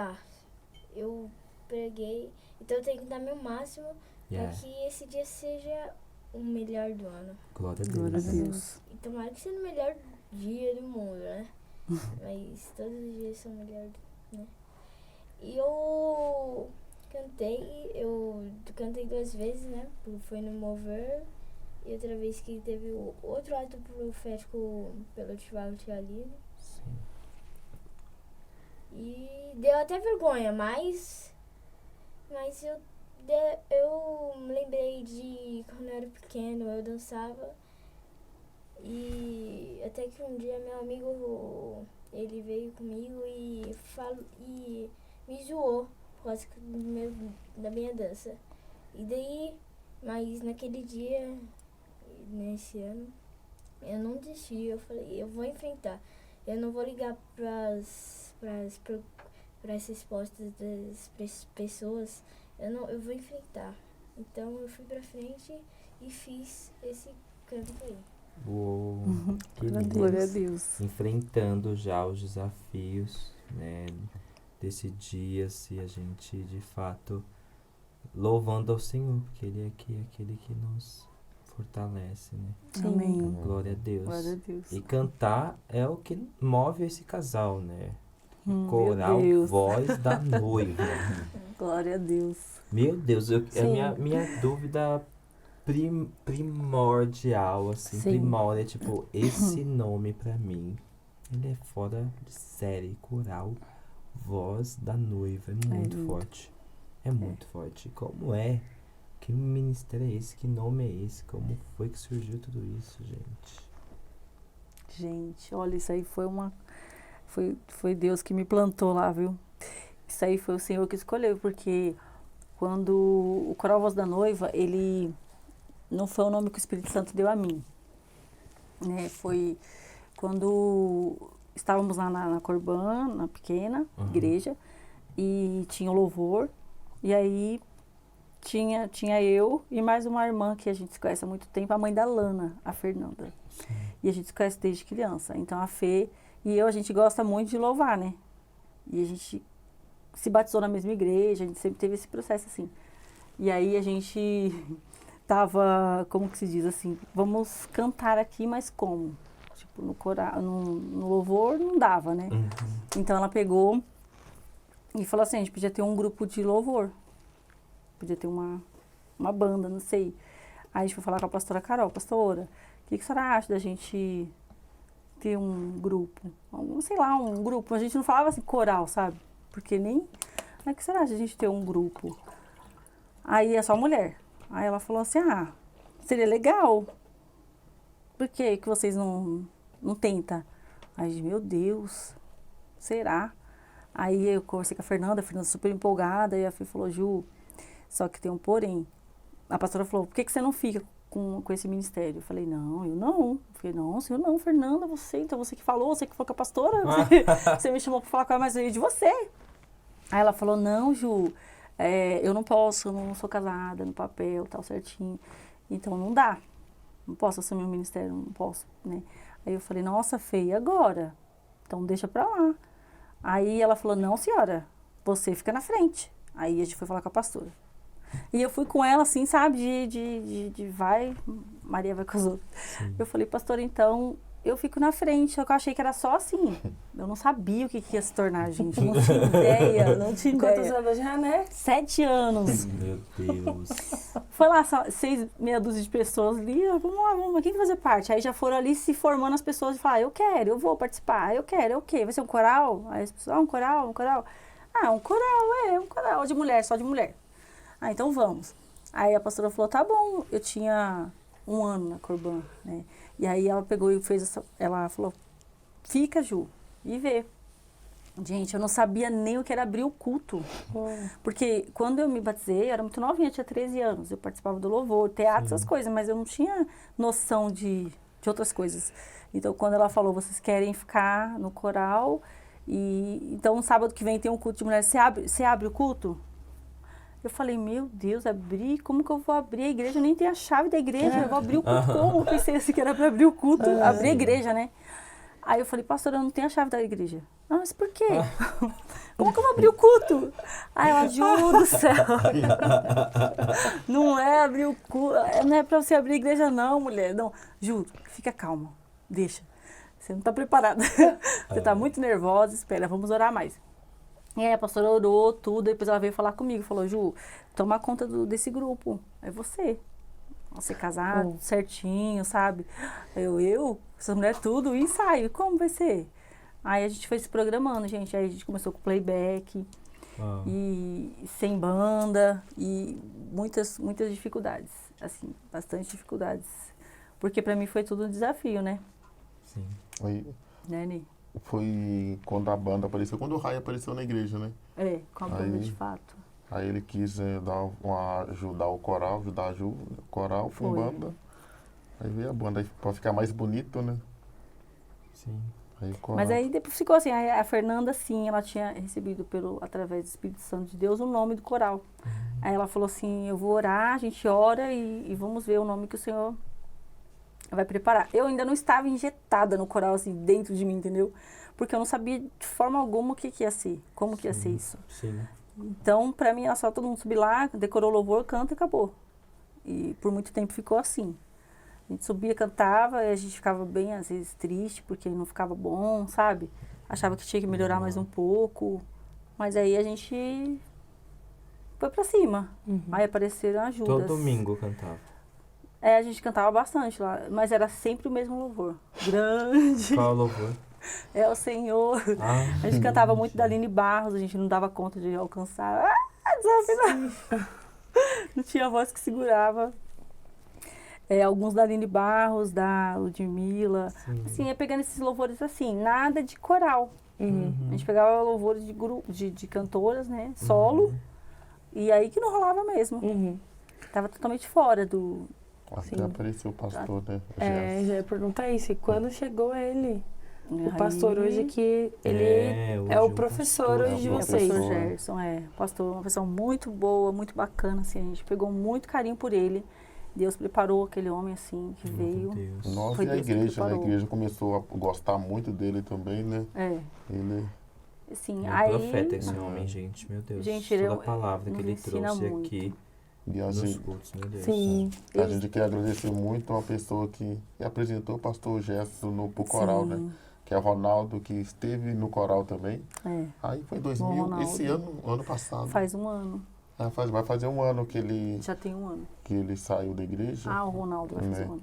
E: eu preguei, então eu tenho que dar meu máximo para que esse dia seja o melhor do ano.
B: Glória a Deus.
C: Glória a Deus.
E: E tomara que seja o melhor dia do mundo, né? Mas todos os dias são melhores, né? E eu cantei 2 vezes, né? Foi no Mover e outra vez que teve o outro ato profético pelo Tiago Tialino.
B: Sim.
E: E deu até vergonha, mas eu me lembrei de quando eu era pequeno, eu dançava. E até que um dia meu amigo, ele veio comigo e me zoou por causa da minha dança. E daí, mas naquele dia, nesse ano, eu não desisti. Eu falei, eu vou enfrentar. Eu não vou ligar para as respostas das pessoas. Eu vou enfrentar. Então eu fui pra frente e fiz esse canto aí.
B: Uou, que lindo.
C: Glória a Deus.
B: Enfrentando já os desafios, né, desse dia, se a gente de fato louvando ao Senhor, porque Ele é aquele que nos fortalece, né?
C: Amém.
B: Glória a Deus.
C: Glória a Deus.
B: E cantar é o que move esse casal, né?
C: Coral
B: Voz da Noiva.
C: Glória a Deus.
B: Meu Deus, a minha dúvida primordial, assim, primórdia, tipo, esse nome pra mim, ele é fora de série, Coral Voz da Noiva, é muito forte. É muito forte. Como é? Que ministério é esse? Que nome é esse? Como foi que surgiu tudo isso, gente?
C: Gente, olha, isso aí foi Deus que me plantou lá, viu? Isso aí foi o Senhor que escolheu, porque quando o Coral Voz da Noiva, ele não foi o nome que o Espírito Santo deu a mim. Né? Foi quando estávamos lá na Corbã, na pequena igreja, e tinha o louvor, e aí tinha eu e mais uma irmã que a gente se conhece há muito tempo, a mãe da Lana, a Fernanda.
B: Sim.
C: E a gente se conhece desde criança. Então a Fê e eu, a gente gosta muito de louvar, né? E a gente se batizou na mesma igreja, a gente sempre teve esse processo assim. E aí a gente tava, como que se diz assim, vamos cantar aqui, mas como? Tipo, no coral, no louvor não dava, né? Então ela pegou e falou assim, a gente podia ter um grupo de louvor. Podia ter uma banda, não sei. Aí a gente foi falar com a pastora Carol, pastora, o que a senhora acha da gente ter um grupo? Sei lá, um grupo. A gente não falava assim coral, sabe? Porque nem... O que será a gente ter um grupo? Aí é só mulher. Aí ela falou assim, seria legal. Por que vocês não tentam? Aí, meu Deus, será? Aí eu conversei com a Fernanda super empolgada, e a Fê falou, Ju, só que tem um porém. A pastora falou, por que você não fica com esse ministério? Eu falei, não, eu não. Eu falei, nossa, eu não, Fernanda, então você que falou, você que falou com a pastora, você me chamou para falar com ela, mas eu ia de você. Aí ela falou, não, Ju, eu não posso, eu não sou casada no papel, tal, certinho. Então não dá, não posso assumir o ministério, não posso, né? Aí eu falei, nossa, Fê, e agora? Então deixa pra lá. Aí ela falou, não, senhora, você fica na frente. Aí a gente foi falar com a pastora. E eu fui com ela, assim, sabe, de vai, Maria vai com os outros. Eu falei, pastora, então, eu fico na frente, só que eu achei que era só assim. Eu não sabia o que ia se tornar, gente. Não tinha ideia, não tinha ideia.
A: Quantos anos já, né?
C: 7 anos.
B: Meu Deus.
C: Foi lá, só 6, meia dúzia de pessoas ali, vamos lá, quem quer fazer parte? Aí já foram ali se formando as pessoas e falaram, eu quero, eu vou participar, eu quero, o quê? Vai ser um coral? Aí as pessoas, um coral. Um coral, um coral de mulher, só de mulher. Então vamos. Aí a pastora falou, tá bom, eu tinha 1 ano na Corbã, né? E aí ela pegou e ela falou, fica, Ju, e vê. Gente, eu não sabia nem o que era abrir o culto. Porque quando eu me batizei, eu era muito novinha, eu tinha 13 anos. Eu participava do louvor, teatro, essas coisas, mas eu não tinha noção de outras coisas. Então, quando ela falou, vocês querem ficar no coral, então, no sábado que vem tem um culto de mulheres, você abre o culto? Eu falei, meu Deus, como que eu vou abrir a igreja? Eu nem tenho a chave da igreja, eu vou abrir o culto como? Eu pensei assim que era para abrir o culto, abrir a igreja, né? Aí eu falei, pastor, eu não tenho a chave da igreja. Mas por quê? Como que eu vou abrir o culto? Aí ela, Ju do céu. Não é abrir o culto, não é para você abrir a igreja não, mulher. Não, Ju, fica calma, deixa. Você não está preparada. Você está muito nervosa, espera, vamos orar mais. E aí a pastora orou tudo, depois ela veio falar comigo, falou, Ju, toma conta desse grupo, é você. Você casado, certinho, sabe? Essa mulher tudo, e ensaio, como vai ser? Aí a gente foi se programando, gente, aí a gente começou com playback, e sem banda, e muitas dificuldades, assim, bastante dificuldades. Porque pra mim foi tudo um desafio, né?
B: Sim.
C: Né, Ney?
D: Foi quando a banda apareceu, quando o Rai apareceu na igreja, né?
C: Com a banda de fato.
D: Aí ele quis ajudar o coral, ajudar a Ju, o coral com banda. Aí veio a banda, aí pra ficar mais bonito, né?
B: Sim.
D: Aí,
C: mas aí depois ficou assim, a Fernanda, sim, ela tinha recebido através do Espírito Santo de Deus o nome do coral. Aí ela falou assim, eu vou orar, a gente ora e vamos ver o nome que o Senhor vai preparar. Eu ainda não estava injetada no coral, assim, dentro de mim, entendeu? Porque eu não sabia de forma alguma o que ia ser, como que ia ser isso.
B: Sim.
C: Então, pra mim, era só todo mundo subir lá, decorou o louvor, canta e acabou. E por muito tempo ficou assim. A gente subia, cantava, e a gente ficava bem, às vezes, triste, porque não ficava bom, sabe? Achava que tinha que melhorar mais um pouco. Mas aí a gente foi pra cima. Aí apareceram ajudas.
B: Todo domingo cantava.
C: A gente cantava bastante lá, mas era sempre o mesmo louvor. Grande.
B: Qual louvor?
C: É o Senhor. A gente cantava muito da Aline Barros, a gente não dava conta de alcançar. Desafinado. Não tinha voz que segurava. Alguns da Aline Barros, da Ludmilla.
B: Sim.
C: Assim, ia pegando esses louvores assim, nada de coral. A gente pegava louvores de grupo, de cantoras, né? Solo. E aí que não rolava mesmo. Tava totalmente fora do...
D: Até apareceu o pastor, né?
A: Já ia perguntar isso. E quando chegou ele? O pastor hoje aqui, ele é o professor hoje de vocês.
C: O pastor Gerson, pastor, uma pessoa muito boa, muito bacana, assim, a gente pegou muito carinho por ele. Deus preparou aquele homem, assim, que veio.
D: Nossa, e a igreja começou a gostar muito dele também, né? Ele...
C: Assim,
B: aí... profeta esse homem, gente, meu Deus.
C: Gente,
B: toda a palavra que ele trouxe muito. Aqui.
D: E a
B: nos cultos, meu Deus.
A: Sim.
D: A gente quer agradecer muito a uma pessoa que apresentou o pastor Gerson pro coral, né? Que é o Ronaldo, que esteve no coral também. Aí foi 2000, esse ano passado.
C: Faz um ano.
D: Vai fazer um ano que ele...
C: Já tem um ano.
D: Que ele saiu da igreja.
C: O Ronaldo vai fazer um ano.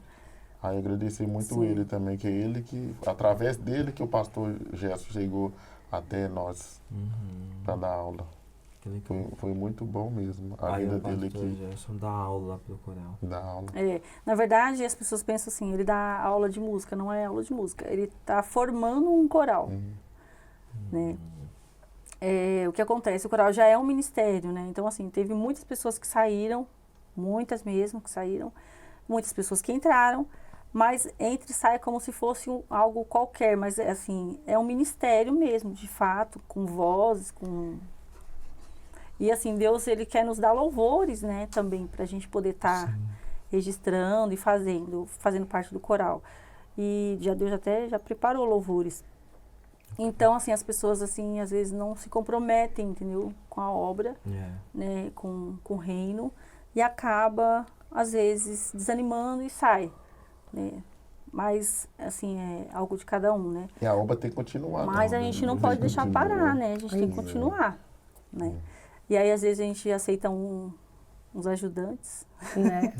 D: Aí agradecer muito ele também, que é ele que, através dele que o pastor Gerson chegou até nós para dar aula. Foi muito bom mesmo a vida dele aqui.
B: Gerson dá aula pro coral.
D: Dá aula.
C: Na verdade, as pessoas pensam assim, ele dá aula de música, não é aula de música. Ele está formando um coral. Né? O que acontece? O coral já é um ministério, né? Então, assim, teve muitas pessoas que saíram, muitas mesmo que saíram, muitas pessoas que entraram, mas entra e sai como se fosse algo qualquer, mas assim, é um ministério mesmo, de fato, com vozes, com... E assim, Deus, ele quer nos dar louvores, né, também, pra gente poder estar registrando e fazendo parte do coral. E Deus já preparou louvores. Então, assim, as pessoas, assim, às vezes não se comprometem, entendeu? Com a obra, né? Com o reino. E acaba, às vezes, desanimando e sai, né? Mas, assim, é algo de cada um, né?
D: E a obra tem que continuar.
C: Mas a gente não pode deixar parar, né? A gente tem que continuar, né? E aí, às vezes, a gente aceita uns ajudantes, né?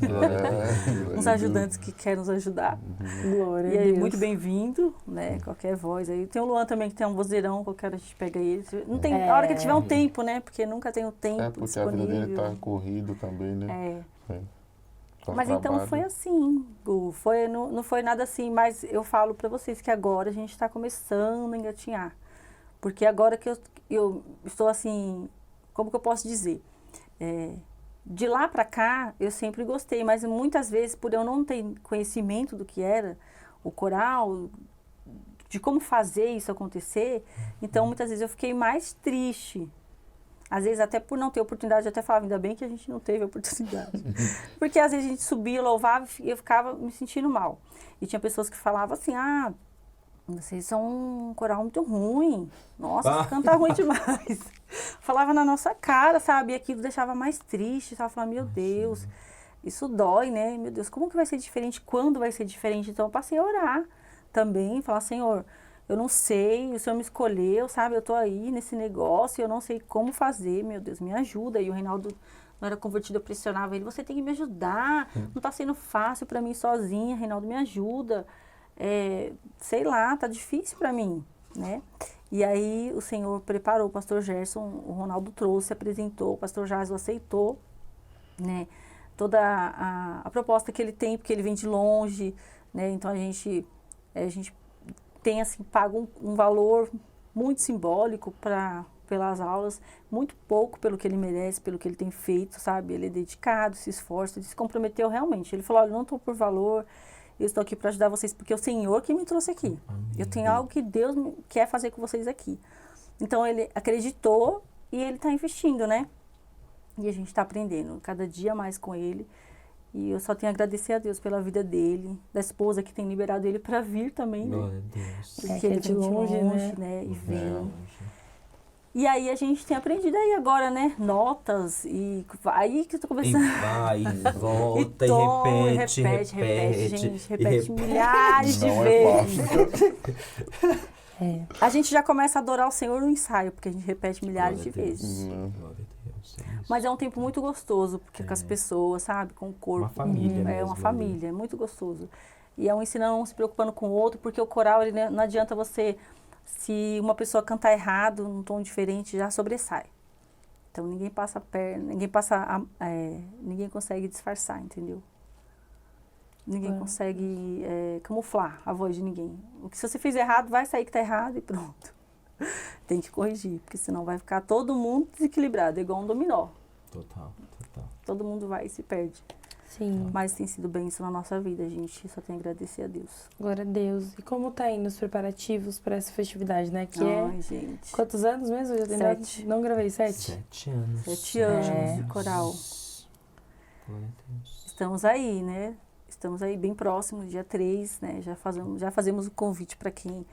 C: Uns ajudantes que querem nos ajudar.
A: Glória
C: e
A: a
C: aí,
A: Deus.
C: muito bem-vindo, né? Qualquer voz aí. Tem o Luan também, que tem um vozeirão, qualquer hora a gente pega ele. Não tem, a hora que ele tiver um tempo, né? Porque nunca tem o tempo
D: porque
C: disponível.
D: a vida dele tá corrido também, né?
C: Mas então foi assim, Gu. Não foi nada assim, mas eu falo pra vocês que agora a gente tá começando a engatinhar. Porque agora que eu estou assim, como que eu posso dizer? De lá para cá, eu sempre gostei, mas muitas vezes, por eu não ter conhecimento do que era o coral, de como fazer isso acontecer, então muitas vezes eu fiquei mais triste. Às vezes até por não ter oportunidade, eu até falava, ainda bem que a gente não teve oportunidade. Porque às vezes a gente subia, louvava e eu ficava me sentindo mal. E tinha pessoas que falavam assim, vocês são um coral muito ruim. Nossa, canta ruim demais. Falava na nossa cara, sabe? E aquilo deixava mais triste. Tava falando, meu Deus, isso dói, né? Meu Deus, como que vai ser diferente? Quando vai ser diferente? Então eu passei a orar também. Falar, Senhor, eu não sei, o Senhor me escolheu, sabe? Eu tô aí nesse negócio, eu não sei como fazer. Meu Deus, me ajuda. E o Reinaldo não era convertido, eu pressionava ele. Você tem que me ajudar. Não tá sendo fácil para mim sozinha. Reinaldo, me ajuda. Sei lá, tá difícil para mim, né? E aí o Senhor preparou o pastor Gerson, o Ronaldo trouxe, apresentou, o pastor Jason aceitou, né? Toda a proposta que ele tem, porque ele vem de longe, né? Então a gente tem, assim, pago um valor muito simbólico pelas aulas, muito pouco pelo que ele merece, pelo que ele tem feito, sabe? Ele é dedicado, se esforça, ele se comprometeu realmente. Ele falou, olha, eu não estou por valor, eu estou aqui para ajudar vocês, porque é o Senhor que me trouxe aqui. Eu tenho algo que Deus quer fazer com vocês aqui. Então, ele acreditou e ele está investindo, né? E a gente está aprendendo cada dia mais com ele. E eu só tenho a agradecer a Deus pela vida dele, da esposa que tem liberado ele para vir também, né?
B: Glória a Deus.
C: Porque ele é de longe, né? E vem. E aí a gente tem aprendido aí agora, né? Notas e aí que eu tô começando.
B: E vai, e volta,
C: e
B: repete.
C: Gente, repete milhares de
D: Não é
C: vezes.
D: fácil.
C: A gente já começa a adorar o Senhor no ensaio, porque a gente repete milhares de
B: Glória a Deus.
C: vezes.
B: Glória a Deus, é isso.
C: Mas é um tempo muito gostoso, porque com as pessoas, sabe? Com o corpo.
B: Uma família
C: É
B: mesmo
C: uma
B: ali.
C: família, é muito gostoso. E é um ensinando um se preocupando com o outro, porque o coral, ele, não adianta você, se uma pessoa cantar errado, num tom diferente, já sobressai. Então ninguém passa a perna, ninguém consegue disfarçar, entendeu? Ninguém consegue camuflar a voz de ninguém. O que se você fizer errado, vai sair que tá errado e pronto. Tem que corrigir, porque senão vai ficar todo mundo desequilibrado, é igual um dominó.
B: Total.
C: Todo mundo vai e se perde.
A: Sim.
C: Mas tem sido bênção na nossa vida, a gente só tem a agradecer a Deus.
A: Glória a Deus. E como tá indo os preparativos para essa festividade, né? Que
C: Ai, gente.
A: Quantos anos mesmo? Eu
C: 7.
A: Não gravei 7?
B: 7 anos.
C: 7 anos de coral.
B: Glória a Deus.
C: Estamos aí, né? Estamos aí bem próximos, dia 3, né? Já fazemos o convite para quem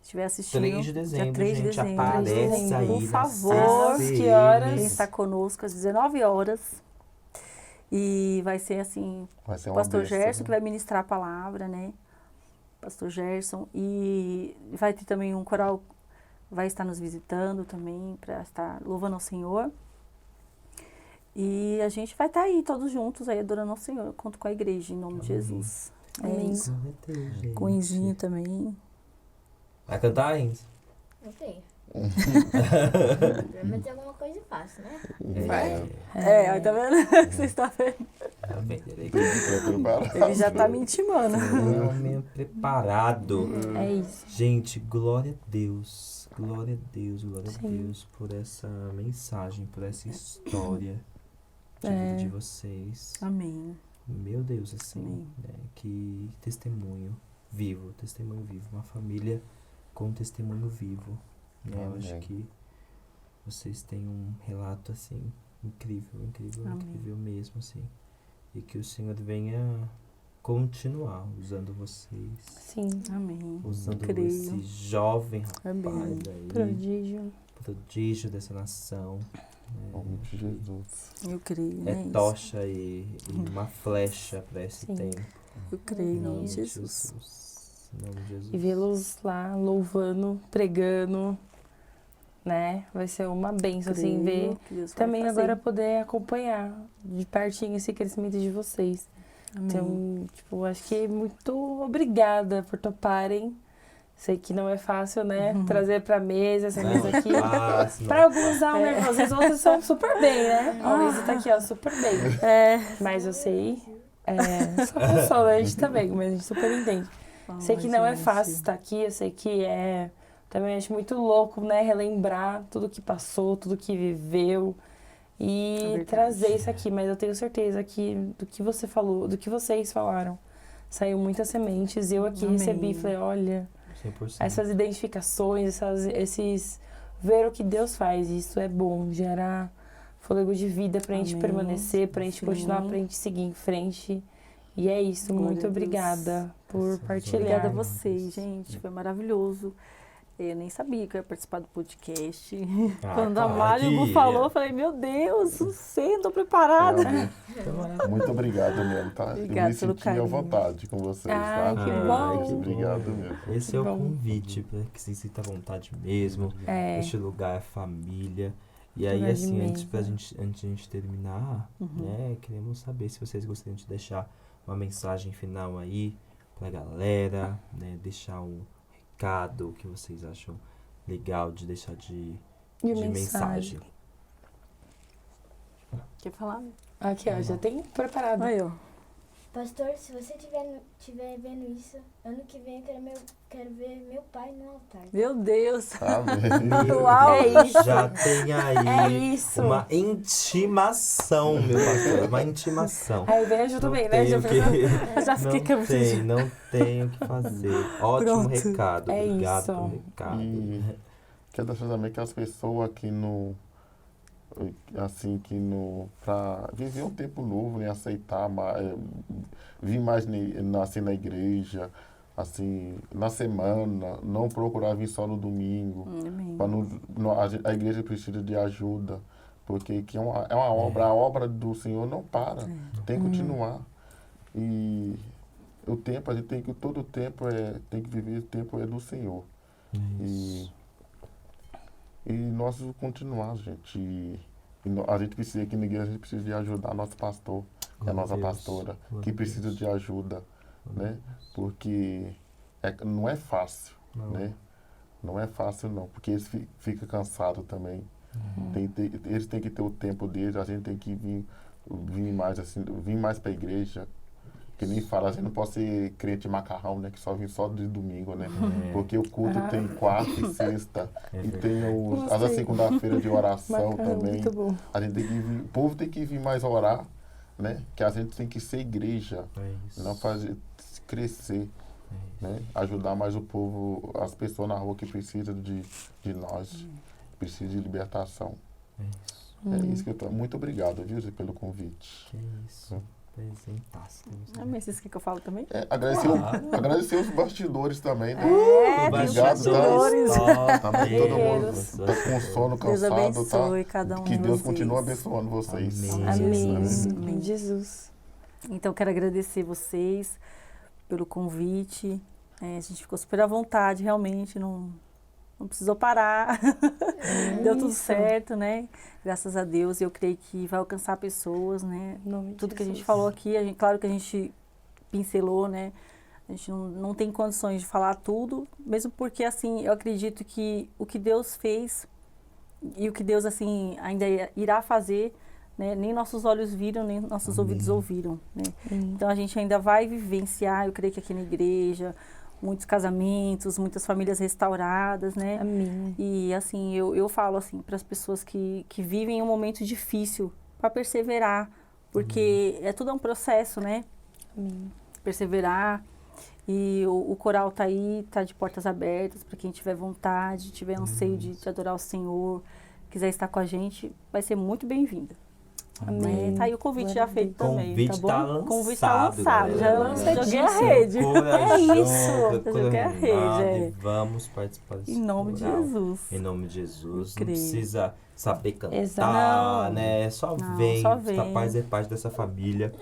C: estiver assistindo.
B: 3 de dezembro,
C: dia 3 de
B: gente,
C: dezembro.
B: aparece aí
C: Por
B: na
C: favor.
B: CCN.
A: Que horas?
C: Quem está conosco às 19 horas. E vai ser assim,
D: Vai ser
C: o
D: uma
C: pastor
D: bênção,
C: Gerson
D: né?
C: que vai ministrar a palavra, né? Pastor Gerson. E vai ter também um coral, vai estar nos visitando também, para estar louvando ao Senhor. E a gente vai estar aí todos juntos, aí adorando ao Senhor. Eu conto com a igreja, em nome de Jesus. É
A: Amém.
C: isso.
B: Glória a Deus, gente.
C: Com o Enzinho também.
B: Vai cantar, Enzo?
E: Não sei. Pelo menos alguma coisa eu faço, né?
C: Aí tá vendo? Você está vendo?
B: Tá vendo? Ele
C: Ele já tá me intimando.
B: é um homem preparado.
A: É isso.
B: Gente, glória a Deus. Glória a Deus, glória a
A: Sim.
B: Deus por essa mensagem, por essa história de vida de vocês.
C: Amém.
B: Meu Deus, assim,
C: Amém.
B: né, que testemunho vivo, uma família com testemunho vivo. Né? Eu acho
D: Amém.
B: que vocês têm um relato, assim, incrível,
C: Amém.
B: incrível mesmo, assim. E que o Senhor venha continuar usando vocês,
A: Sim.
C: Amém.
B: usando
C: Creio.
B: esse jovem
C: Amém.
B: rapaz aí,
A: Prodígio.
B: prodígio dessa nação.
D: Em nome de Jesus.
C: Eu creio,
B: É
C: né?
B: tocha e uma flecha para esse
A: Sim.
B: tempo.
C: Eu creio em nome de
B: Em
C: Jesus.
B: Em nome de Jesus.
A: E vê-los lá louvando, pregando, né? Vai ser uma benção, assim, ver.
C: Creio que Deus vai
A: Também
C: fazer.
A: agora poder acompanhar de pertinho esse crescimento de vocês.
C: Amém.
A: Então, tipo, acho que muito obrigada por toparem. Sei que não é fácil, né? Trazer pra mesa, essa mesa aqui.
B: Fácil,
A: Pra alguns dá um nervoso, os outros são super bem, né? A Luísa tá aqui, ó, super bem. Mas eu sei, só consola a gente também, mas a gente super entende. Sei que não é fácil estar aqui, eu sei que também acho muito louco, né? Relembrar tudo que passou, tudo que viveu e
C: verdade.
A: trazer isso aqui. Mas eu tenho certeza que do que você falou, do que vocês falaram, saiu muitas sementes. E eu aqui
C: Amém.
A: recebi, falei, olha,
B: 100%.
A: essas identificações, esses ver o que Deus faz. Isso é bom, gera fôlego de vida pra gente
C: Amém.
A: permanecer, pra gente
C: Sim.
A: continuar, pra gente seguir em frente. E é isso,
C: Glória
A: muito
C: a Deus.
A: obrigada por partilhar.
C: Obrigada a vocês, gente. Foi maravilhoso. Eu nem sabia que eu ia participar do podcast. Quando a
B: claro
C: Mário
B: que
C: falou, eu falei, meu Deus, não sei, não tô preparada.
D: Muito obrigado mesmo, tá?
C: Obrigada
D: Eu me
C: pelo
D: senti à
C: carinho.
D: vontade com vocês,
A: Ai,
D: tá?
A: que
B: bom.
D: Obrigado mesmo.
B: Esse é o
A: Bom.
B: convite para que se sinta à vontade mesmo. Este lugar é família. E aí,
A: Lugar de
B: assim, antes
A: mesa.
B: de a gente terminar, né, queremos saber se vocês gostariam de deixar uma mensagem final aí pra galera, né, deixar um recado, o que vocês acham legal de deixar de mensagem.
C: Quer falar?
A: Aqui, ó, já tem preparado.
C: Aí, ó.
E: Pastor, se você estiver vendo isso, ano que vem eu quero ver meu pai no altar.
C: Meu Deus.
D: Amém.
C: Uau.
A: É isso.
B: Já tem aí
A: É isso.
B: uma intimação, meu pastor, uma intimação.
A: Aí vem ajuda
B: Não
A: bem, né?
B: tenho
A: Já
B: que-
C: Eu já fiquei
B: não tenho o que fazer. Ótimo
C: Pronto.
B: recado,
A: É
B: obrigado
A: isso.
B: pelo recado.
D: E quero deixar também que as pessoas para viver um tempo novo, né, aceitar mais, vir mais nascer na igreja, assim, na semana, não procurar vir só no domingo. A igreja precisa de ajuda, porque que é uma obra, a obra do Senhor não para, tem que continuar. E o tempo, a gente tem que, todo o tempo tem que viver, o tempo é do Senhor. E nós continuar, gente. A gente precisa, aqui na igreja, a gente precisa de ajudar nosso pastor, a nossa pastora, que precisa de ajuda, né? Porque não é fácil, né? Não é fácil, não, porque eles ficam cansados também. Eles têm que ter o tempo deles, a gente tem que vir mais assim, vir mais para a igreja. Que nem fala, a gente não pode ser crente macarrão, né? Que só vem só de domingo, né? Porque o culto tem quarta e sexta. E tem a segunda-feira de oração macarrão, também. Muito bom. A gente tem que vir, o povo tem que vir mais orar, né? Que a gente tem que ser igreja. Não fazer crescer. Né? Ajudar mais o povo, as pessoas na rua que precisam de nós. Precisam de libertação. É isso que eu tô. Muito obrigado, viu, pelo convite.
B: Que isso.
C: Mas isso que eu falo também?
D: Agradecer os bastidores também, né?
C: Obrigado,
D: também todo mundo tá com sono, cansado,
C: Deus abençoe cada um
D: que Deus
C: vocês.
D: Continue abençoando vocês.
A: Amém. Jesus.
C: Então, quero agradecer vocês pelo convite. A gente ficou super à vontade, realmente, não precisou parar. Deu tudo certo, né? Graças a Deus, eu creio que vai alcançar pessoas, né? Tudo que a gente falou aqui, claro que a gente pincelou, né? A gente não tem condições de falar tudo, mesmo porque, assim, eu acredito que o que Deus fez e o que Deus, assim, ainda irá fazer, né? Nem nossos olhos viram, nem nossos ouvidos ouviram, né? Então, a gente ainda vai vivenciar, eu creio que aqui na igreja, muitos casamentos, muitas famílias restauradas, né?
A: Amém.
C: E, assim, eu falo, assim, para as pessoas que vivem um momento difícil, para perseverar, porque tudo é um processo, né?
A: Amém.
C: Perseverar. E o coral tá aí, tá de portas abertas, para quem tiver vontade, tiver anseio de adorar o Senhor, quiser estar com a gente, vai ser muito bem-vinda.
A: Amém.
C: Tá aí o convite já feito também, tá bom?
B: O
C: convite tá lançado,
A: já
C: joguei a rede.
A: É isso.
C: Já joguei a rede,
B: Vamos participar desse
C: Em nome de Jesus.
B: Em nome de Jesus.
C: Eu
B: Não
C: creio.
B: precisa saber cantar,
A: Exato.
B: né? Só vem, fazer parte dessa família,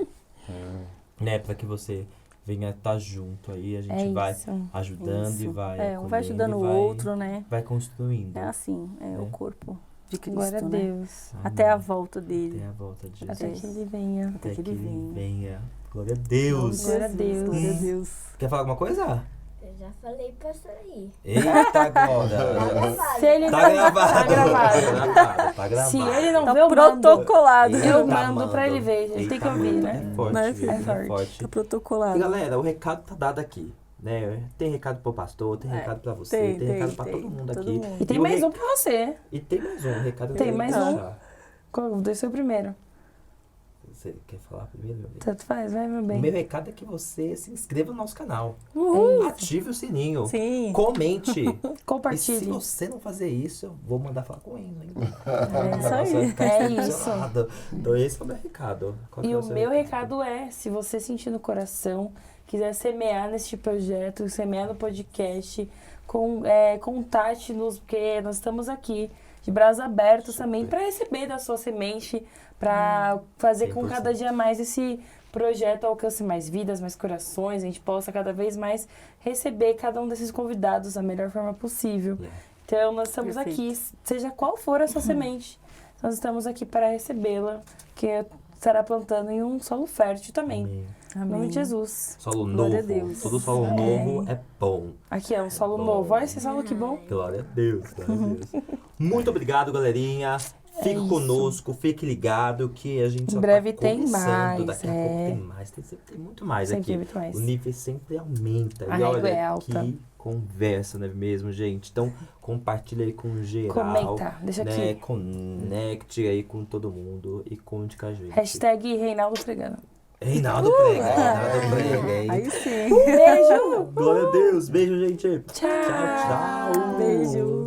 B: né? Para que você venha estar junto aí, a gente vai ajudando e vai
C: um vai ajudando o outro, né?
B: Vai construindo.
C: É assim, o corpo de Cristo,
A: Glória a
C: né?
A: Deus.
C: Até a volta dele.
B: Até a volta de Jesus.
A: Até que ele venha.
C: Até que ele venha.
B: Glória a Deus.
A: Glória a Deus.
C: Glória a Deus.
B: Quer falar alguma coisa?
E: Eu já falei pra sair.
B: Eita, Glória.
A: Se ele
B: Tá gravado.
A: Tá gravado.
B: Tá gravado.
A: Se ele não
C: Tá
A: vê, eu mando.
C: protocolado.
A: Eu
B: Eita,
A: mando pra ele ver. Ele tem que ouvir, né?
B: É forte,
C: Né,
B: filho,
C: filho?
B: é forte.
C: Tá protocolado.
B: E, galera, o recado tá dado aqui, né? Tem recado pro pastor, tem recado pra você, tem recado pra todo mundo aqui.
A: E tem mais um pra você.
B: E tem mais um recado.
A: Tem mais um.
B: Deixar.
A: Qual deve ser o primeiro?
B: Você quer falar primeiro? Meu bem?
A: Tanto faz, vai, meu
B: O
A: bem.
B: meu recado é que você se inscreva no nosso canal.
A: Uhul.
B: Ative o sininho.
C: Sim.
B: Comente. E se
A: Compartilhe.
B: você não fazer isso, eu vou mandar falar com ele, hein?
C: É isso aí.
B: Você vai ficar
A: É
B: decepcionado. Então esse é o meu recado. Qual que
A: E
B: é
A: o
B: seu
A: meu recado é, se você sentir no coração, quiser semear neste projeto, semear no podcast, contate-nos, porque nós estamos aqui de braços abertos também para receber da sua semente, para fazer com
B: 100%.
A: cada dia mais esse projeto alcance mais vidas, mais corações, a gente possa cada vez mais receber cada um desses convidados da melhor forma possível. Então, nós estamos aqui, seja qual for a sua semente, nós estamos aqui para recebê-la, que estará plantando em um solo fértil também.
B: Amém.
A: Em nome de Jesus.
B: Solo
C: Glória
B: novo.
C: a Deus.
B: Todo solo novo é bom.
A: Aqui é um solo
B: Bom.
A: novo. Olha esse solo que bom.
B: Glória a Deus, glória a Deus. Muito obrigado, galerinha. Fique
A: isso.
B: conosco, fique ligado que a gente
A: Em
B: só
A: breve
B: tá
A: tem
B: começando.
A: mais,
B: Daqui a pouco tem mais, sempre tem muito mais
A: Sempre
B: aqui.
A: tem muito mais.
B: O nível sempre aumenta.
A: A
B: E
A: régua
B: olha
A: é alta.
B: que conversa, não é mesmo, gente? Então, compartilha aí com geral.
A: Comenta, deixa
B: né?
A: aqui.
B: Conecte aí com todo mundo e conte com a gente.
A: Hashtag Reinaldo Pregando.
B: Reinaldo prega, Reinaldo prega, hein?
C: Aí sim.
A: Beijo!
B: Glória a Deus. Beijo, gente.
A: Tchau.
B: Tchau, tchau.
C: Beijo.